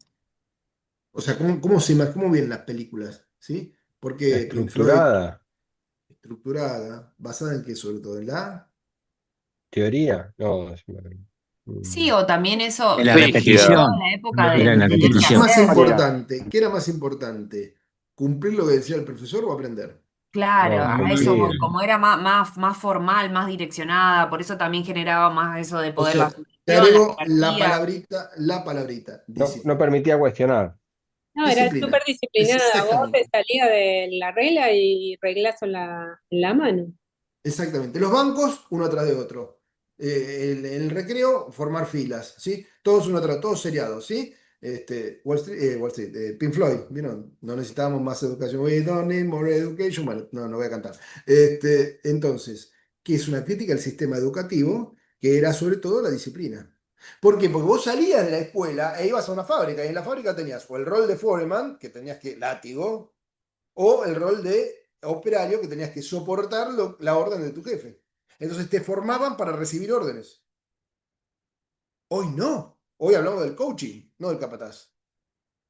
O sea, ¿cómo vienen las películas? ¿Sí? Porque Pink Floyd, Estructurada, estructurada, basada en qué, sobre todo en la... teoría, no. Sí, o también eso, En la sobre todo Rígida. en repetición. la época Era en la ¿Qué tener que es repetición. más hacer. importante? ¿Qué era más importante? ¿Cumplir lo que decía el profesor o aprender? Claro, No, a eso cumplir. voy, como era más formal, más direccionada, por eso también generaba más eso de O poder la sea, te supervisión, la agrego jerarquía. la palabrita, No disciplina. permitía cuestionar. No, era súper Disciplina, disciplinada. Vos te exactamente. salías de la regla y reglazo en la mano. Exactamente. Los bancos, uno atrás de otro. El recreo, formar filas, ¿sí? Todos uno atrás, todos seriados, ¿sí? Wall Street, Pink Floyd, ¿vieron? No necesitábamos más educación. We don't need more education. Bueno, no voy a cantar. Entonces, ¿qué es una crítica al sistema educativo? Que era sobre todo la disciplina. ¿Por qué? Porque vos salías de la escuela e ibas a una fábrica y en la fábrica tenías o el rol de foreman, que tenías que látigo, o el rol de operario que tenías que soportar la orden de tu jefe. Entonces te formaban para recibir órdenes. Hoy no. Hoy hablamos del coaching, no del capataz.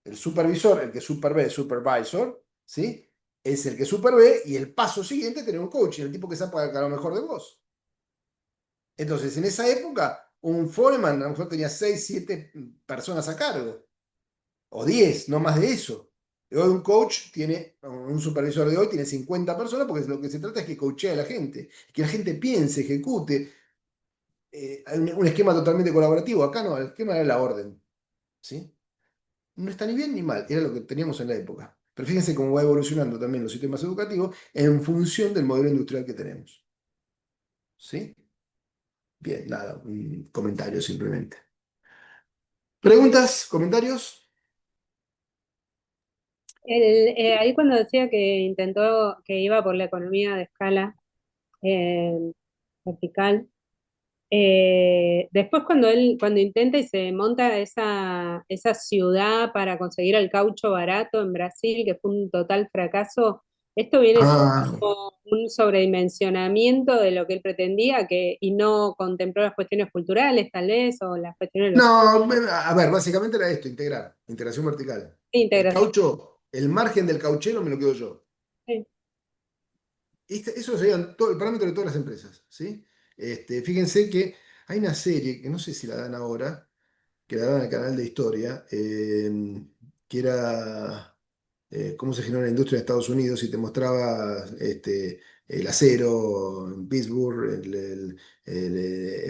El supervisor, el que supervé, supervisor, ¿sí? Es el que supervé y el paso siguiente es tener un coaching, el tipo que sabe a lo mejor de vos. Entonces, en esa época, un foreman a lo mejor tenía 6 7 personas a cargo. O 10 no más de eso. Hoy un coach tiene, un supervisor de hoy tiene 50 personas porque lo que se trata es que coachee a la gente, que la gente piense, ejecute. Hay un esquema totalmente colaborativo. Acá no, el esquema era la orden. ¿Sí? No está ni bien ni mal, era lo que teníamos en la época. Pero fíjense cómo va evolucionando también los sistemas educativos en función del modelo industrial que tenemos. ¿Sí? Bien, nada, un comentario simplemente. ¿Preguntas? ¿Comentarios? Ahí cuando decía que intentó, que iba por la economía de escala vertical, después cuando intenta y se monta esa ciudad para conseguir el caucho barato en Brasil, que fue un total fracaso, esto viene siendo Ah, como un sobredimensionamiento de lo que él pretendía y no contempló las cuestiones culturales, tal vez, o las cuestiones de no, los a ver, básicamente era esto, integración vertical. El integración. caucho, el margen del cauchero me lo quedo yo. Sí. Eso sería todo, el parámetro de todas las empresas, ¿sí? Fíjense que hay una serie, que no sé si la dan ahora, que la daban en el canal de historia, que era cómo se generó la industria en Estados Unidos y te mostraba el acero en Pittsburgh,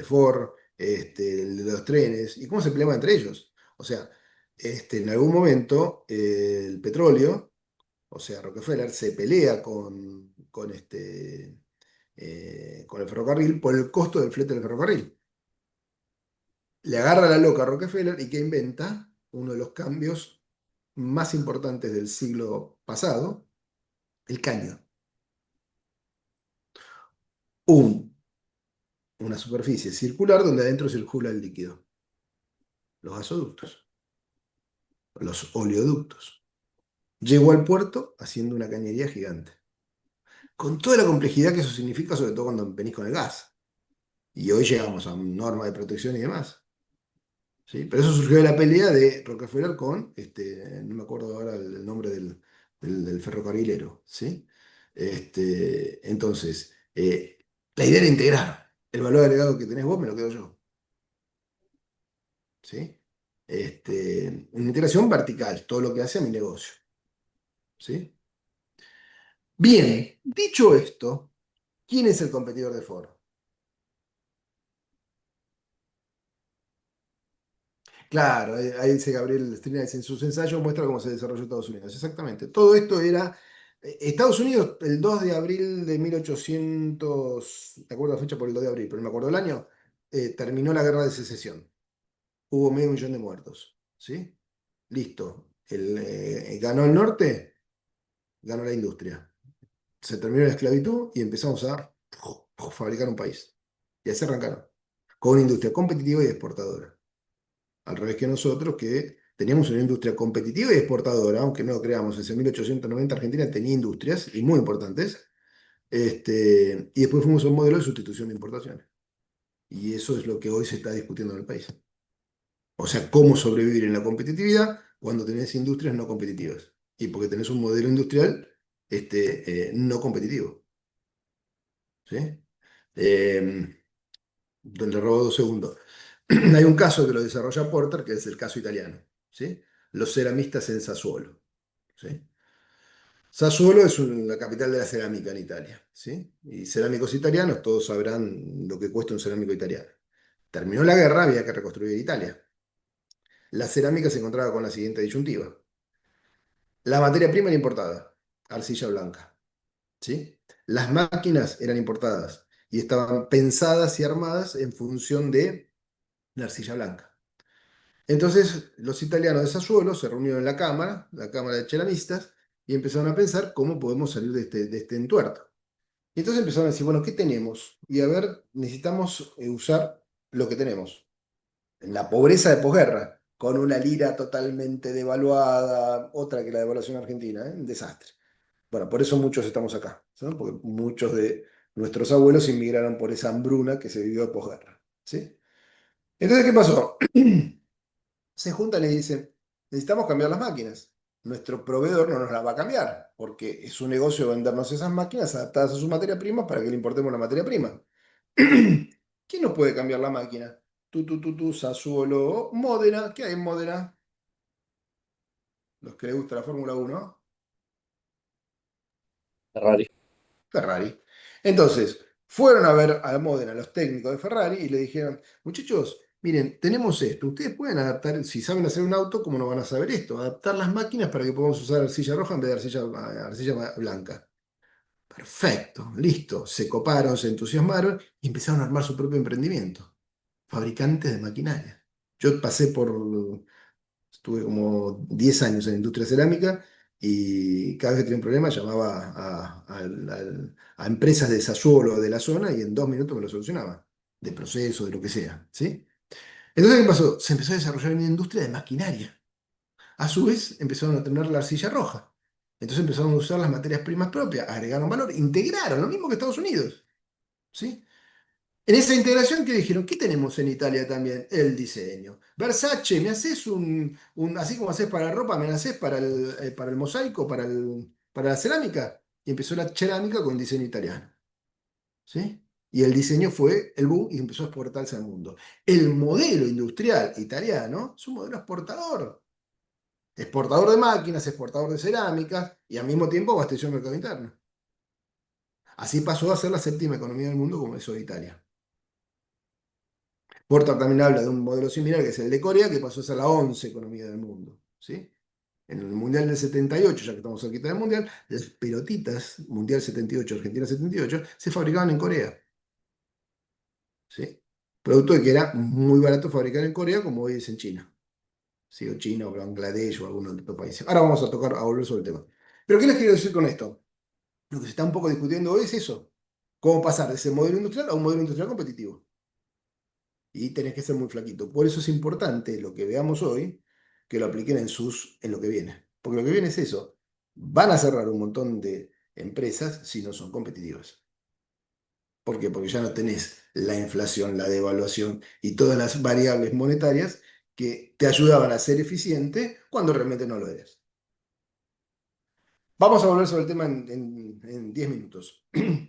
Ford, el de los trenes, y cómo se peleaban entre ellos. O sea, en algún momento el petróleo, o sea, Rockefeller, se pelea con el ferrocarril por el costo del flete del ferrocarril. Le agarra la loca a Rockefeller y que inventa uno de los cambios más importantes del siglo pasado, el caño. Un, una superficie circular donde adentro circula el líquido, los gasoductos, los oleoductos. Llegó al puerto haciendo una cañería gigante. con toda la complejidad que eso significa, sobre todo cuando venís con el gas. Y hoy llegamos a normas de protección y demás. ¿Sí? Pero eso surgió de la pelea de Rockefeller con, no me acuerdo ahora el nombre del ferrocarrilero. ¿Sí? Entonces, la idea era integrar. El valor agregado que tenés vos me lo quedo yo. ¿Sí? Una integración vertical, todo lo que hace a mi negocio. ¿Sí? Bien, dicho esto, ¿quién es el competidor de Ford? Claro, ahí dice Gabriel Strinas en sus ensayos muestra cómo se desarrolló Estados Unidos. Exactamente. Todo esto era. Estados Unidos, el 2 de abril de 1800, me acuerdo la fecha por el 2 de abril, pero no me acuerdo el año, terminó la guerra de secesión. Hubo medio millón de muertos. ¿Sí? Listo. Ganó el norte, ganó la industria. Se terminó la esclavitud y empezamos a fabricar un país. Y así arrancaron. Con una industria competitiva y exportadora. Al revés que nosotros, que teníamos una industria competitiva y exportadora, aunque no lo creamos, desde 1890 Argentina tenía industrias y muy importantes, y después fuimos a un modelo de sustitución de importaciones. Y eso es lo que hoy se está discutiendo en el país. O sea, cómo sobrevivir en la competitividad cuando tenés industrias no competitivas. Y porque tenés un modelo industrial no competitivo. ¿Sí? Le robo 2 segundos. Hay un caso que lo desarrolla Porter, que es el caso italiano. ¿Sí? Los ceramistas en Sassuolo. ¿Sí? Sassuolo es la capital de la cerámica en Italia. ¿Sí? Y cerámicos italianos, todos sabrán lo que cuesta un cerámico italiano. Terminó la guerra, había que reconstruir Italia. La cerámica se encontraba con la siguiente disyuntiva. La materia prima era importada, arcilla blanca. ¿Sí? Las máquinas eran importadas y estaban pensadas y armadas en función de la arcilla blanca. Entonces, los italianos de Sassuolo se reunieron en la cámara de ceramistas, y empezaron a pensar cómo podemos salir de este entuerto. Y entonces empezaron a decir, bueno, ¿qué tenemos? Y a ver, necesitamos usar lo que tenemos. En la pobreza de posguerra, con una lira totalmente devaluada, otra que la devaluación argentina, un desastre. Bueno, por eso muchos estamos acá, ¿no? Porque muchos de nuestros abuelos inmigraron por esa hambruna que se vivió de posguerra. ¿Sí? Entonces, ¿qué pasó? Se juntan y dicen, necesitamos cambiar las máquinas. Nuestro proveedor no nos las va a cambiar, porque es su negocio vendernos esas máquinas adaptadas a su materia prima para que le importemos la materia prima. ¿Quién nos puede cambiar la máquina? Sassuolo, Módena. ¿Qué hay en Módena? Los que les gusta la Fórmula 1. Ferrari. Ferrari. Entonces, fueron a ver a Módena los técnicos de Ferrari y le dijeron, muchachos, miren, tenemos esto, ustedes pueden adaptar, si saben hacer un auto, ¿cómo no van a saber esto? Adaptar las máquinas para que podamos usar arcilla roja en vez de arcilla blanca. Perfecto, listo. Se coparon, se entusiasmaron y empezaron a armar su propio emprendimiento. Fabricantes de maquinaria. Yo estuve como 10 años en la industria cerámica y cada vez que tenía un problema llamaba a empresas de Sassuolo o de la zona y en 2 minutos me lo solucionaban, de proceso, de lo que sea, ¿sí? Entonces, ¿qué pasó? Se empezó a desarrollar una industria de maquinaria. A su vez, empezaron a tener la arcilla roja. Entonces empezaron a usar las materias primas propias, agregaron valor, integraron, lo mismo que Estados Unidos, ¿sí? En esa integración, ¿qué dijeron? ¿Qué tenemos en Italia también? El diseño. Versace, ¿me haces así como haces para la ropa, me lo haces para el mosaico, para la cerámica? Y empezó la cerámica con diseño italiano. ¿Sí? Y el diseño fue el boom y empezó a exportarse al mundo. El modelo industrial italiano es un modelo exportador. Exportador de máquinas, exportador de cerámicas y al mismo tiempo abasteció el mercado interno. Así pasó a ser la séptima economía del mundo como eso de Italia. Porter también habla de un modelo similar que es el de Corea, que pasó a ser la 11 economía del mundo. ¿Sí? En el Mundial del 78, ya que estamos cerquita del Mundial, las pelotitas, Mundial 78, Argentina 78, se fabricaban en Corea. ¿Sí? Producto de que era muy barato fabricar en Corea, como hoy es en China. ¿Sí? O China, o Bangladesh, o algunos otros países. Ahora vamos a volver sobre el tema. Pero ¿qué les quiero decir con esto? Lo que se está un poco discutiendo hoy es eso. ¿Cómo pasar de ese modelo industrial a un modelo industrial competitivo? Y tenés que ser muy flaquito. Por eso es importante lo que veamos hoy, que lo apliquen en lo que viene. Porque lo que viene es eso. Van a cerrar un montón empresas si no son competitivas. ¿Por qué? Porque ya no tenés la inflación, la devaluación y todas las variables monetarias que te ayudaban a ser eficiente cuando realmente no lo eres. Vamos a volver sobre el tema en 10 minutos.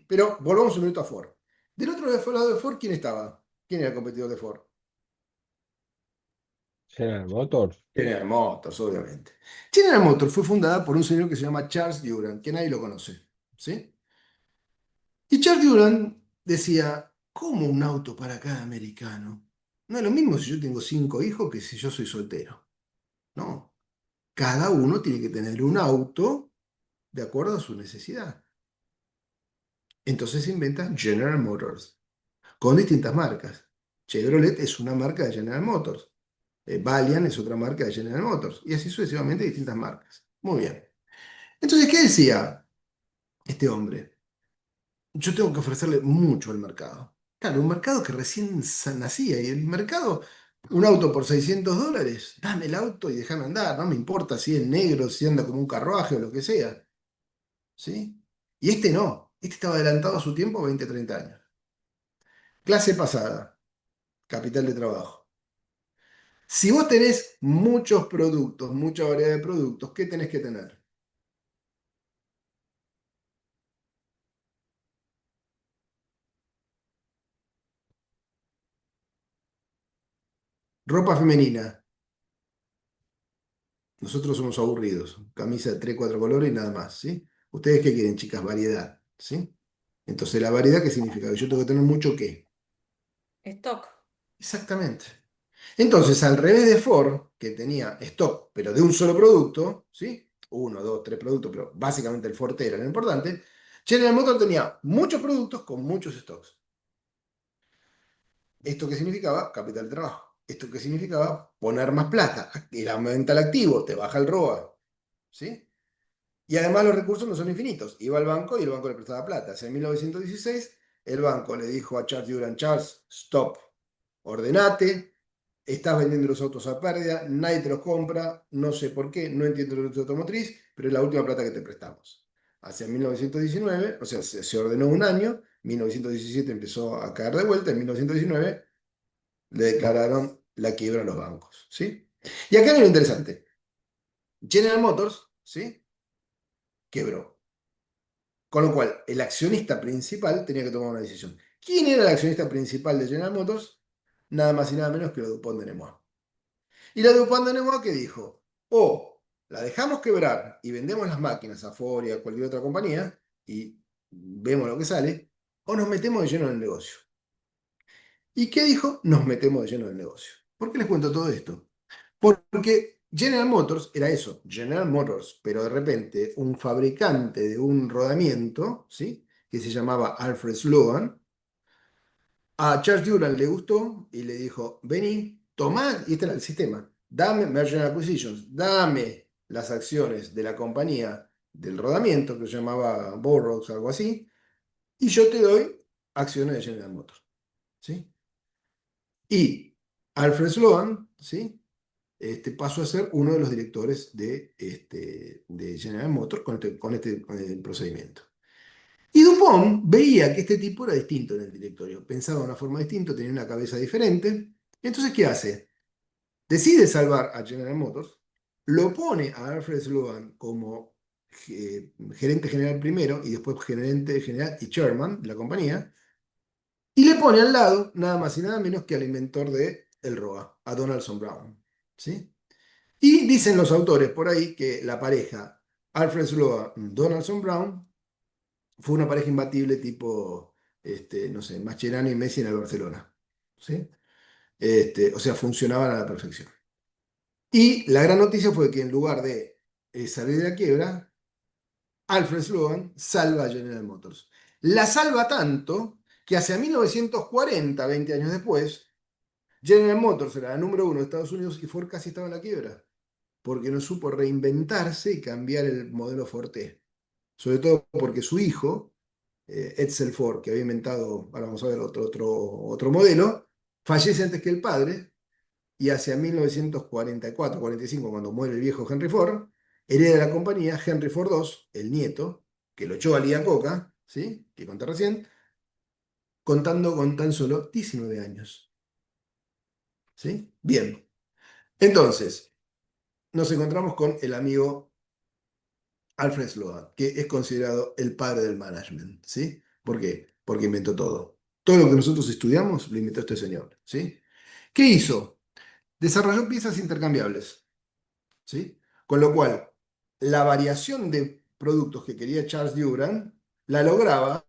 Pero volvamos un minuto a Ford. Del otro lado de Ford, ¿quién estaba? ¿Quién era el competidor de Ford? General Motors. General Motors, obviamente. General Motors fue fundada por un señor que se llama Charles Duran, que nadie lo conoce. ¿Sí? Y Charles Duran decía, ¿cómo un auto para cada americano? No es lo mismo si yo tengo 5 hijos que si yo soy soltero. No. Cada uno tiene que tener un auto de acuerdo a su necesidad. Entonces se inventa General Motors, con distintas marcas. Chevrolet es una marca de General Motors. Valiant es otra marca de General Motors. Y así sucesivamente distintas marcas. Muy bien. Entonces, ¿qué decía este hombre? Yo tengo que ofrecerle mucho al mercado. Claro, un mercado que recién nacía. Y el mercado, un auto por $600, dame el auto y déjame andar. No me importa si es negro, si anda como un carruaje o lo que sea. ¿Sí? Y este no. Este estaba adelantado a su tiempo 20, 30 años. Clase pasada. Capital de trabajo. Si vos tenés muchos productos, mucha variedad de productos, ¿qué tenés que tener? Ropa femenina. Nosotros somos aburridos. Camisa de 3, 4 colores y nada más, ¿sí? ¿Ustedes qué quieren, chicas? Variedad, ¿sí? Entonces, ¿la variedad qué significa? Que yo tengo que tener mucho qué. Stock. Exactamente. Entonces, al revés de Ford, que tenía stock, pero de un solo producto, ¿sí? 1, 2, 3 productos, pero básicamente el Ford era lo importante. General Motors tenía muchos productos con muchos stocks. ¿Esto qué significaba? Capital de trabajo. ¿Esto qué significaba? Poner más plata. El aumenta el activo, te baja el ROA. ¿Sí? Y además los recursos no son infinitos. Iba al banco y el banco le prestaba plata. Hacia 1916, el banco le dijo a Charles Duran, Charles, stop, ordenate, estás vendiendo los autos a pérdida, nadie te los compra, no sé por qué, no entiendo la industria automotriz, pero es la última plata que te prestamos. Hacia 1919, o sea, se ordenó un año, 1917 empezó a caer de vuelta, en 1919 le declararon la quiebra a los bancos, ¿sí? Y acá viene lo interesante. General Motors, ¿sí? Quebró. Con lo cual, el accionista principal tenía que tomar una decisión. ¿Quién era el accionista principal de General Motors? Nada más y nada menos que la DuPont de Nemours. Y la DuPont de Nemours que dijo, o la dejamos quebrar y vendemos las máquinas a Ford y a cualquier otra compañía y vemos lo que sale, o nos metemos de lleno en el negocio. ¿Y qué dijo? Nos metemos de lleno en el negocio. ¿Por qué les cuento todo esto? Porque General Motors era eso, General Motors, pero de repente un fabricante de un rodamiento, ¿sí? Que se llamaba Alfred Sloan, a Charles Duran le gustó y le dijo, vení, tomá, y este era el sistema, dame Merger and Acquisitions, dame las acciones de la compañía del rodamiento, que se llamaba Burroughs, algo así, y yo te doy acciones de General Motors, ¿sí? Y Alfred Sloan, ¿sí? Pasó a ser uno de los directores de General Motors con el procedimiento. Y Dupont veía que este tipo era distinto en el directorio, pensaba de una forma distinta, tenía una cabeza diferente. Entonces, ¿qué hace? Decide salvar a General Motors, lo pone a Alfred Sloan como gerente general primero y después gerente general y chairman de la compañía, y le pone al lado nada más y nada menos que al inventor de el ROA, a Donaldson Brown. ¿Sí? Y dicen los autores por ahí que la pareja Alfred Sloan-Donaldson Brown fue una pareja imbatible tipo, no sé, Mascherano y Messi en el Barcelona. ¿Sí? O sea, funcionaban a la perfección. Y la gran noticia fue que en lugar de salir de la quiebra, Alfred Sloan salva a General Motors. La salva tanto que hacia 1940, 20 años después, General Motors era la número 1 de Estados Unidos y Ford casi estaba en la quiebra, porque no supo reinventarse y cambiar el modelo Forte. Sobre todo porque su hijo, Edsel Ford, que había inventado, ahora vamos a ver otro modelo, fallece antes que el padre y hacia 1944-45, cuando muere el viejo Henry Ford, hereda la compañía Henry Ford II, el nieto, que lo echó a Lía Coca, ¿sí? Que conté recién, contando con tan solo 19 años. ¿Sí? Bien. Entonces, nos encontramos con el amigo Alfred Sloan, que es considerado el padre del management. ¿Sí? ¿Por qué? Porque inventó todo. Todo lo que nosotros estudiamos lo inventó este señor. ¿Sí? ¿Qué hizo? Desarrolló piezas intercambiables. ¿Sí? Con lo cual, la variación de productos que quería Charles Duran la lograba,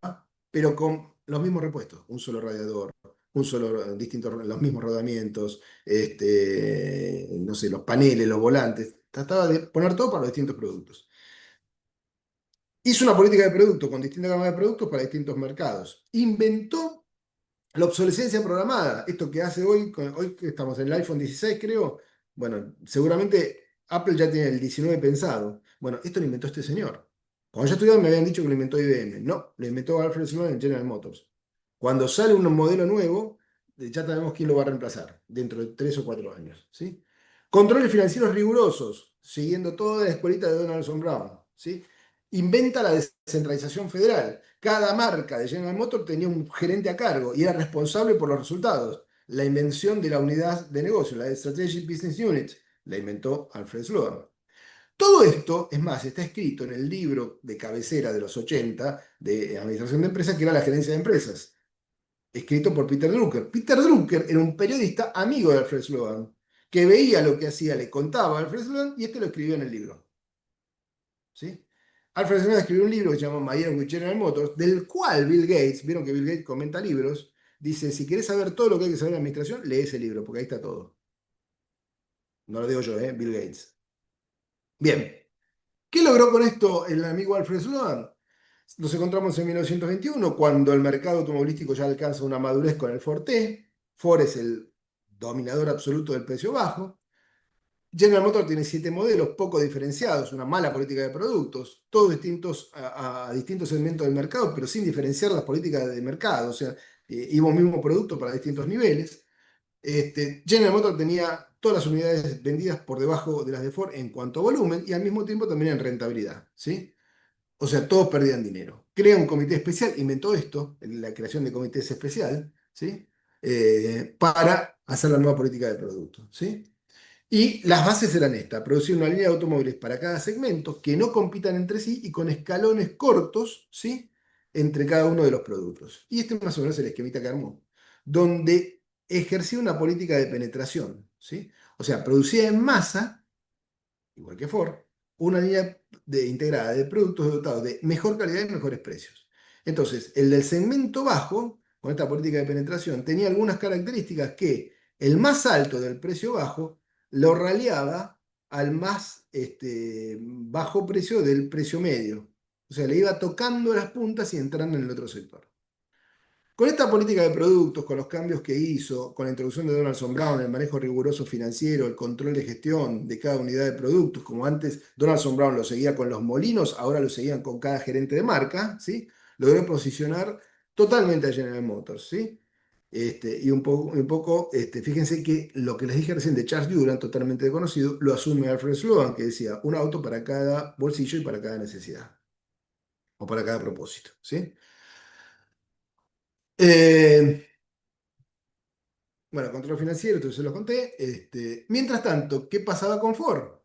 pero con los mismos repuestos, un solo radiador, los mismos rodamientos, no sé, los paneles, los volantes, trataba de poner todo para los distintos productos. Hizo una política de producto con distintas gamas de productos para distintos mercados. Inventó la obsolescencia programada, esto que hace hoy que estamos en el iPhone 16, creo, bueno, seguramente Apple ya tiene el 19 pensado. Bueno, esto lo inventó este señor. Cuando yo estudiaba me habían dicho que lo inventó IBM. No, lo inventó Alfred Sloan en General Motors. Cuando sale un modelo nuevo, ya sabemos quién lo va a reemplazar dentro de 3 o 4 años. ¿Sí? Controles financieros rigurosos, siguiendo toda la escuelita de Donaldson Brown. ¿Sí? Inventa la descentralización federal. Cada marca de General Motors tenía un gerente a cargo y era responsable por los resultados. La invención de la unidad de negocio, la Strategic Business Unit, la inventó Alfred Sloan. Todo esto, es más, está escrito en el libro de cabecera de los 80 de Administración de Empresas, que era La Gerencia de Empresas, escrito por Peter Drucker. Peter Drucker era un periodista amigo de Alfred Sloan, que veía lo que hacía, le contaba a Alfred Sloan y este lo escribió en el libro. ¿Sí? Alfred Sloan escribió un libro que se llama My Year with General Motors, del cual Bill Gates, vieron que Bill Gates comenta libros, dice, si querés saber todo lo que hay que saber de administración, lee ese libro, porque ahí está todo. No lo digo yo, Bill Gates. Bien, ¿qué logró con esto el amigo Alfred Sloan? Nos encontramos en 1921, cuando el mercado automovilístico ya alcanza una madurez con el Ford T. Ford es el dominador absoluto del precio bajo. General Motors tiene 7 modelos poco diferenciados, una mala política de productos, todos distintos a distintos segmentos del mercado, pero sin diferenciar las políticas de mercado, o sea, iba un mismo producto para distintos niveles. General Motors tenía todas las unidades vendidas por debajo de las de Ford en cuanto a volumen y al mismo tiempo también en rentabilidad, ¿sí? O sea, todos perdían dinero. Crea un comité especial, inventó esto, la creación de comités especial, ¿sí? Para hacer la nueva política de producto, ¿sí? Y las bases eran estas: producir una línea de automóviles para cada segmento, que no compitan entre sí y con escalones cortos, ¿sí? Entre cada uno de los productos. Y este más o menos es el esquemita que armó, donde ejercía una política de penetración, ¿sí? O sea, producía en masa, igual que Ford, una línea integrada de productos dotados de mejor calidad y mejores precios. Entonces, el del segmento bajo, con esta política de penetración, tenía algunas características que el más alto del precio bajo lo raleaba al más bajo precio del precio medio. O sea, le iba tocando las puntas y entrando en el otro sector. Con esta política de productos, con los cambios que hizo, con la introducción de Donaldson Brown, el manejo riguroso financiero, el control de gestión de cada unidad de productos, como antes Donaldson Brown lo seguía con los molinos, ahora lo seguían con cada gerente de marca, ¿sí? Logró posicionar totalmente a General Motors, ¿sí? Y un poco fíjense que lo que les dije recién de Charles Duran, totalmente desconocido, lo asume Alfred Sloan, que decía un auto para cada bolsillo y para cada necesidad, o para cada propósito, ¿sí? Eh, Bueno, control financiero, entonces se los conté. Mientras tanto, ¿qué pasaba con Ford?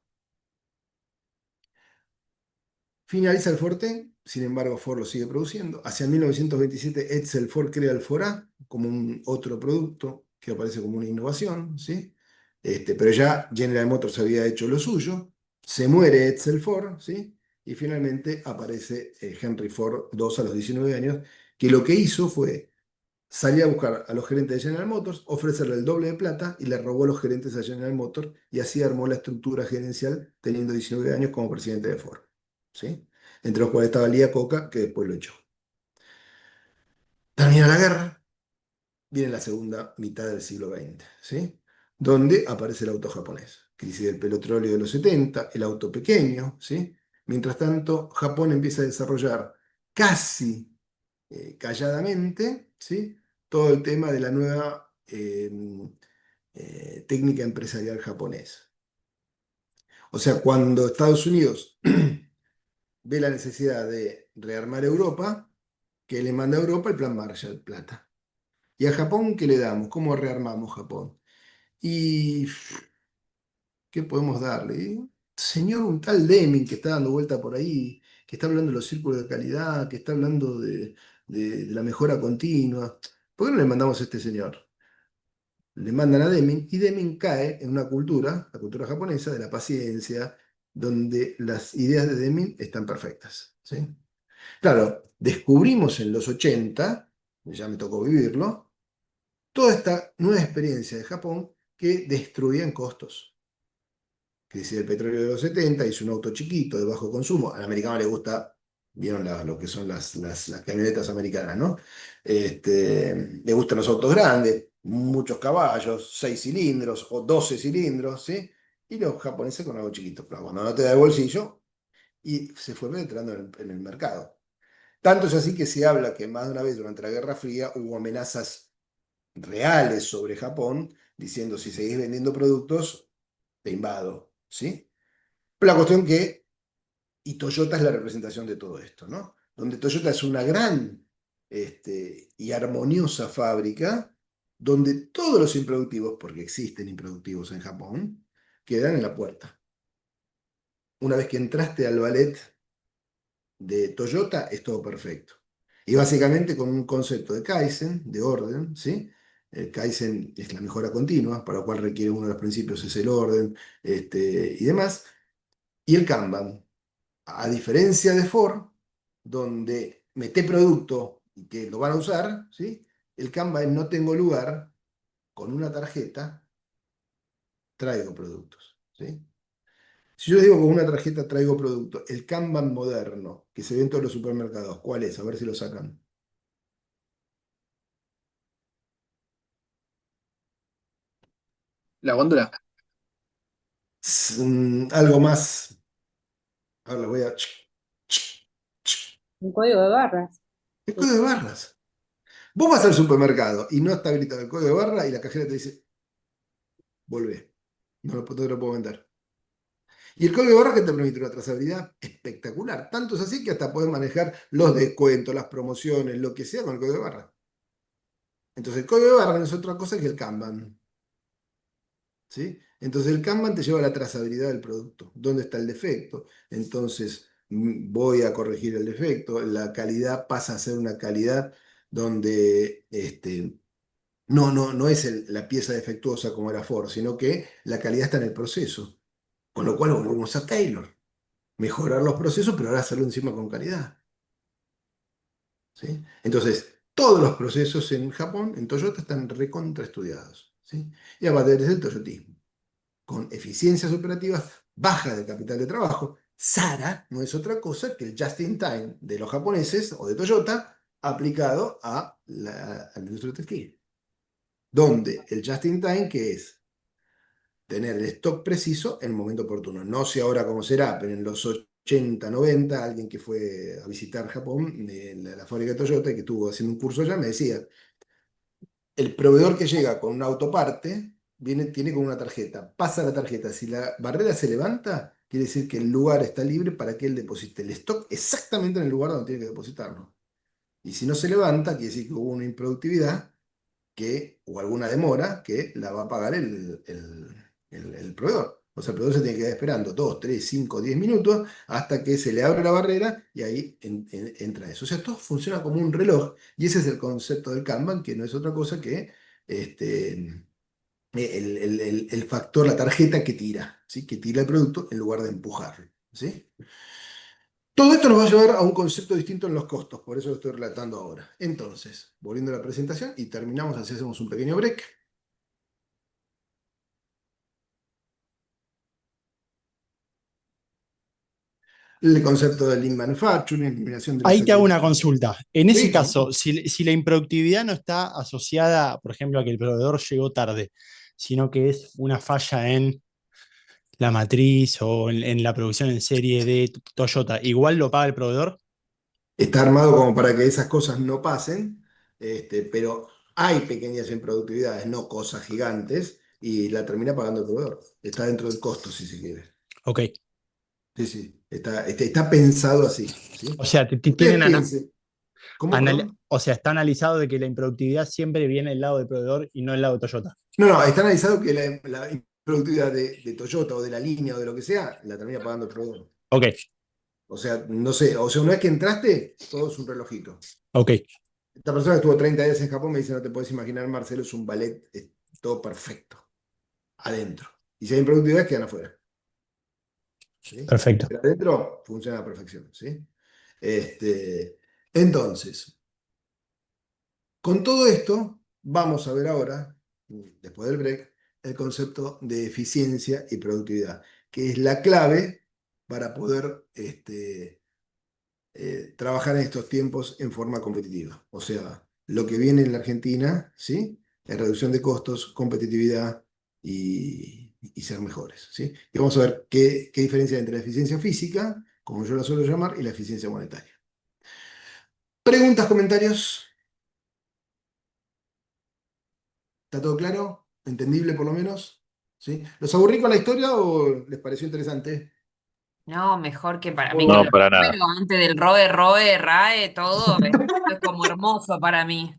Finaliza el Forte, sin embargo, Ford lo sigue produciendo. Hacia 1927, Edsel Ford crea el Ford A como un otro producto que aparece como una innovación, ¿sí? Pero ya General Motors había hecho lo suyo. Se muere Edsel Ford, ¿sí? Y finalmente aparece Henry Ford II a los 19 años, que lo que hizo fue salía a buscar a los gerentes de General Motors, ofrecerle el doble de plata y le robó los gerentes a General Motors y así armó la estructura gerencial teniendo 19 años como presidente de Ford. ¿Sí? Entre los cuales estaba Lía Coca, que después lo echó. Termina la guerra, viene la segunda mitad del siglo XX, ¿sí? Donde aparece el auto japonés. Crisis del petróleo de los 70, el auto pequeño, ¿sí? Mientras tanto, Japón empieza a desarrollar casi calladamente, ¿sí? Todo el tema de la nueva técnica empresarial japonesa. O sea, cuando Estados Unidos ve la necesidad de rearmar Europa, que le manda a Europa el plan Marshall, plata. ¿Y a Japón qué le damos? ¿Cómo rearmamos Japón? ¿Y qué podemos darle? Señor, un tal Deming que está dando vuelta por ahí, que está hablando de los círculos de calidad, que está hablando de la mejora continua. ¿Por qué no le mandamos a este señor? Le mandan a Deming y Deming cae en una cultura, la cultura japonesa, de la paciencia, donde las ideas de Deming están perfectas. ¿Sí? Claro, descubrimos en los 80, ya me tocó vivirlo, toda esta nueva experiencia de Japón que destruía en costos. Crisis del petróleo de los 70, hizo un auto chiquito, de bajo consumo. Al americano le gusta, vieron lo que son las camionetas americanas, ¿no? Le gustan los autos grandes, muchos caballos, 6 cilindros o 12 cilindros, ¿sí? Y los japoneses con algo chiquito, pero cuando no te da el bolsillo, y se fue penetrando en el mercado. Tanto es así que se habla que más de una vez durante la Guerra Fría hubo amenazas reales sobre Japón, diciendo si seguís vendiendo productos, te invado, ¿sí? Pero la cuestión que, y Toyota es la representación de todo esto, ¿no? Donde Toyota es una gran y armoniosa fábrica, donde todos los improductivos, porque existen improductivos en Japón, quedan en la puerta. Una vez que entraste al ballet de Toyota, es todo perfecto. Y básicamente con un concepto de Kaizen, de orden, ¿sí? El Kaizen es la mejora continua, para lo cual requiere uno de los principios es el orden y demás. Y el Kanban, a diferencia de Ford, donde mete producto y que lo van a usar, ¿sí? El Kanban no tengo lugar, con una tarjeta traigo productos, ¿sí? Si yo digo con una tarjeta traigo productos, el Kanban moderno que se ve en todos los supermercados, ¿cuál es? A ver si lo sacan. La góndola. Algo más. Ahora lo voy a. Un código de barras. El código de barras. Vos vas al supermercado y no está habilitado el código de barra y la cajera te dice, volvé, no te lo puedo vender. Y el código de barra que te permite una trazabilidad espectacular. Tanto es así que hasta puedes manejar los descuentos, las promociones, lo que sea con el código de barra. Entonces el código de barra no es otra cosa que el Kanban. ¿Sí? Entonces el Kanban te lleva a la trazabilidad del producto. ¿Dónde está el defecto? Entonces voy a corregir el defecto. La calidad pasa a ser una calidad donde no es la pieza defectuosa como era Ford, sino que la calidad está en el proceso. Con lo cual volvemos a Taylor. Mejorar los procesos, pero ahora hacerlo encima con calidad. ¿Sí? Entonces, todos los procesos en Japón, en Toyota, están recontraestudiados. ¿Sí? Y aparte es el toyotismo. Con eficiencias operativas, baja de capital de trabajo. SARA no es otra cosa que el just in time de los japoneses o de Toyota aplicado a la industria textil. Donde el just in time, ¿qué es? Tener el stock preciso en el momento oportuno. No sé ahora cómo será, pero en los 80, 90, alguien que fue a visitar Japón, la fábrica de Toyota, y que estuvo haciendo un curso allá, me decía, el proveedor que llega con un autoparte, tiene con una tarjeta, pasa la tarjeta, si la barrera se levanta, quiere decir que el lugar está libre para que él deposite el stock exactamente en el lugar donde tiene que depositarlo. Y si no se levanta, quiere decir que hubo una improductividad o alguna demora que la va a pagar el proveedor. O sea, el proveedor se tiene que quedar esperando 2, 3, 5, 10 minutos hasta que se le abre la barrera y ahí entra eso. O sea, todo funciona como un reloj y ese es el concepto del Kanban, que no es otra cosa que el factor, la tarjeta que tira, ¿sí? Que tira el producto en lugar de empujarlo. ¿Sí? Todo esto nos va a llevar a un concepto distinto en los costos, por eso lo estoy relatando ahora. Entonces, volviendo a la presentación y terminamos, así hacemos un pequeño break. El concepto de Lean Manufacturing, eliminación de los Ahí te hago una sacrificios. consulta. En ese Sí, caso, si la improductividad no está asociada, por ejemplo, a que el proveedor llegó tarde, sino que es una falla en la matriz o en la producción en serie de Toyota, ¿igual lo paga el proveedor? está armado como para que esas cosas no pasen, pero hay pequeñas improductividades, no cosas gigantes, y la termina pagando el proveedor. Está dentro del costo, si se quiere. Ok. Sí, sí, está pensado así, ¿sí? O sea, Ustedes piensen, ¿cómo, perdón? o sea, está analizado de que la improductividad siempre viene del lado del proveedor y no del lado de Toyota. No, no, está analizado que la productividad de Toyota o de la línea o de lo que sea, la termina pagando el proveedor. Ok, O sea, no sé, o sea, una vez que entraste, todo es un relojito. ok. Esta persona que estuvo 30 días en Japón me dice, no te puedes imaginar, Marcelo, es un ballet, es todo perfecto, adentro. Y si hay improductividad, quedan afuera. ¿Sí? Perfecto. Pero adentro funciona a la perfección, ¿sí? Entonces, con todo esto, vamos a ver ahora, después del break, el concepto de eficiencia y productividad, que es la clave para poder trabajar en estos tiempos en forma competitiva. O sea, lo que viene en la Argentina, ¿sí? Es reducción de costos, competitividad y ser mejores, ¿sí? Y vamos a ver qué diferencia hay entre la eficiencia física, como yo la suelo llamar, y la eficiencia monetaria. ¿Preguntas, comentarios? ¿Está todo claro? ¿Entendible por lo menos? ¿Sí? ¿Los aburrí con la historia o les pareció interesante? No, mejor que para mí que No, los para nada. números antes del ROE, RAE, todo, es como hermoso para mí.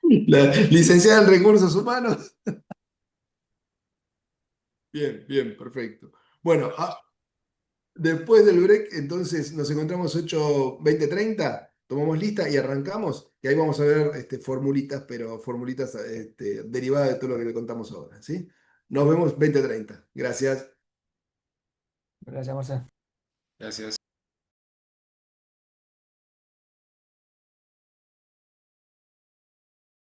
La licenciada en recursos humanos. Bien, bien, perfecto. Bueno, después del break, entonces nos encontramos 8:20, 30, tomamos lista y arrancamos. Y ahí vamos a ver formulitas, pero formulitas derivadas de todo lo que le contamos ahora, ¿sí? Nos vemos 20:30. Gracias. Gracias, Marcelo. Gracias.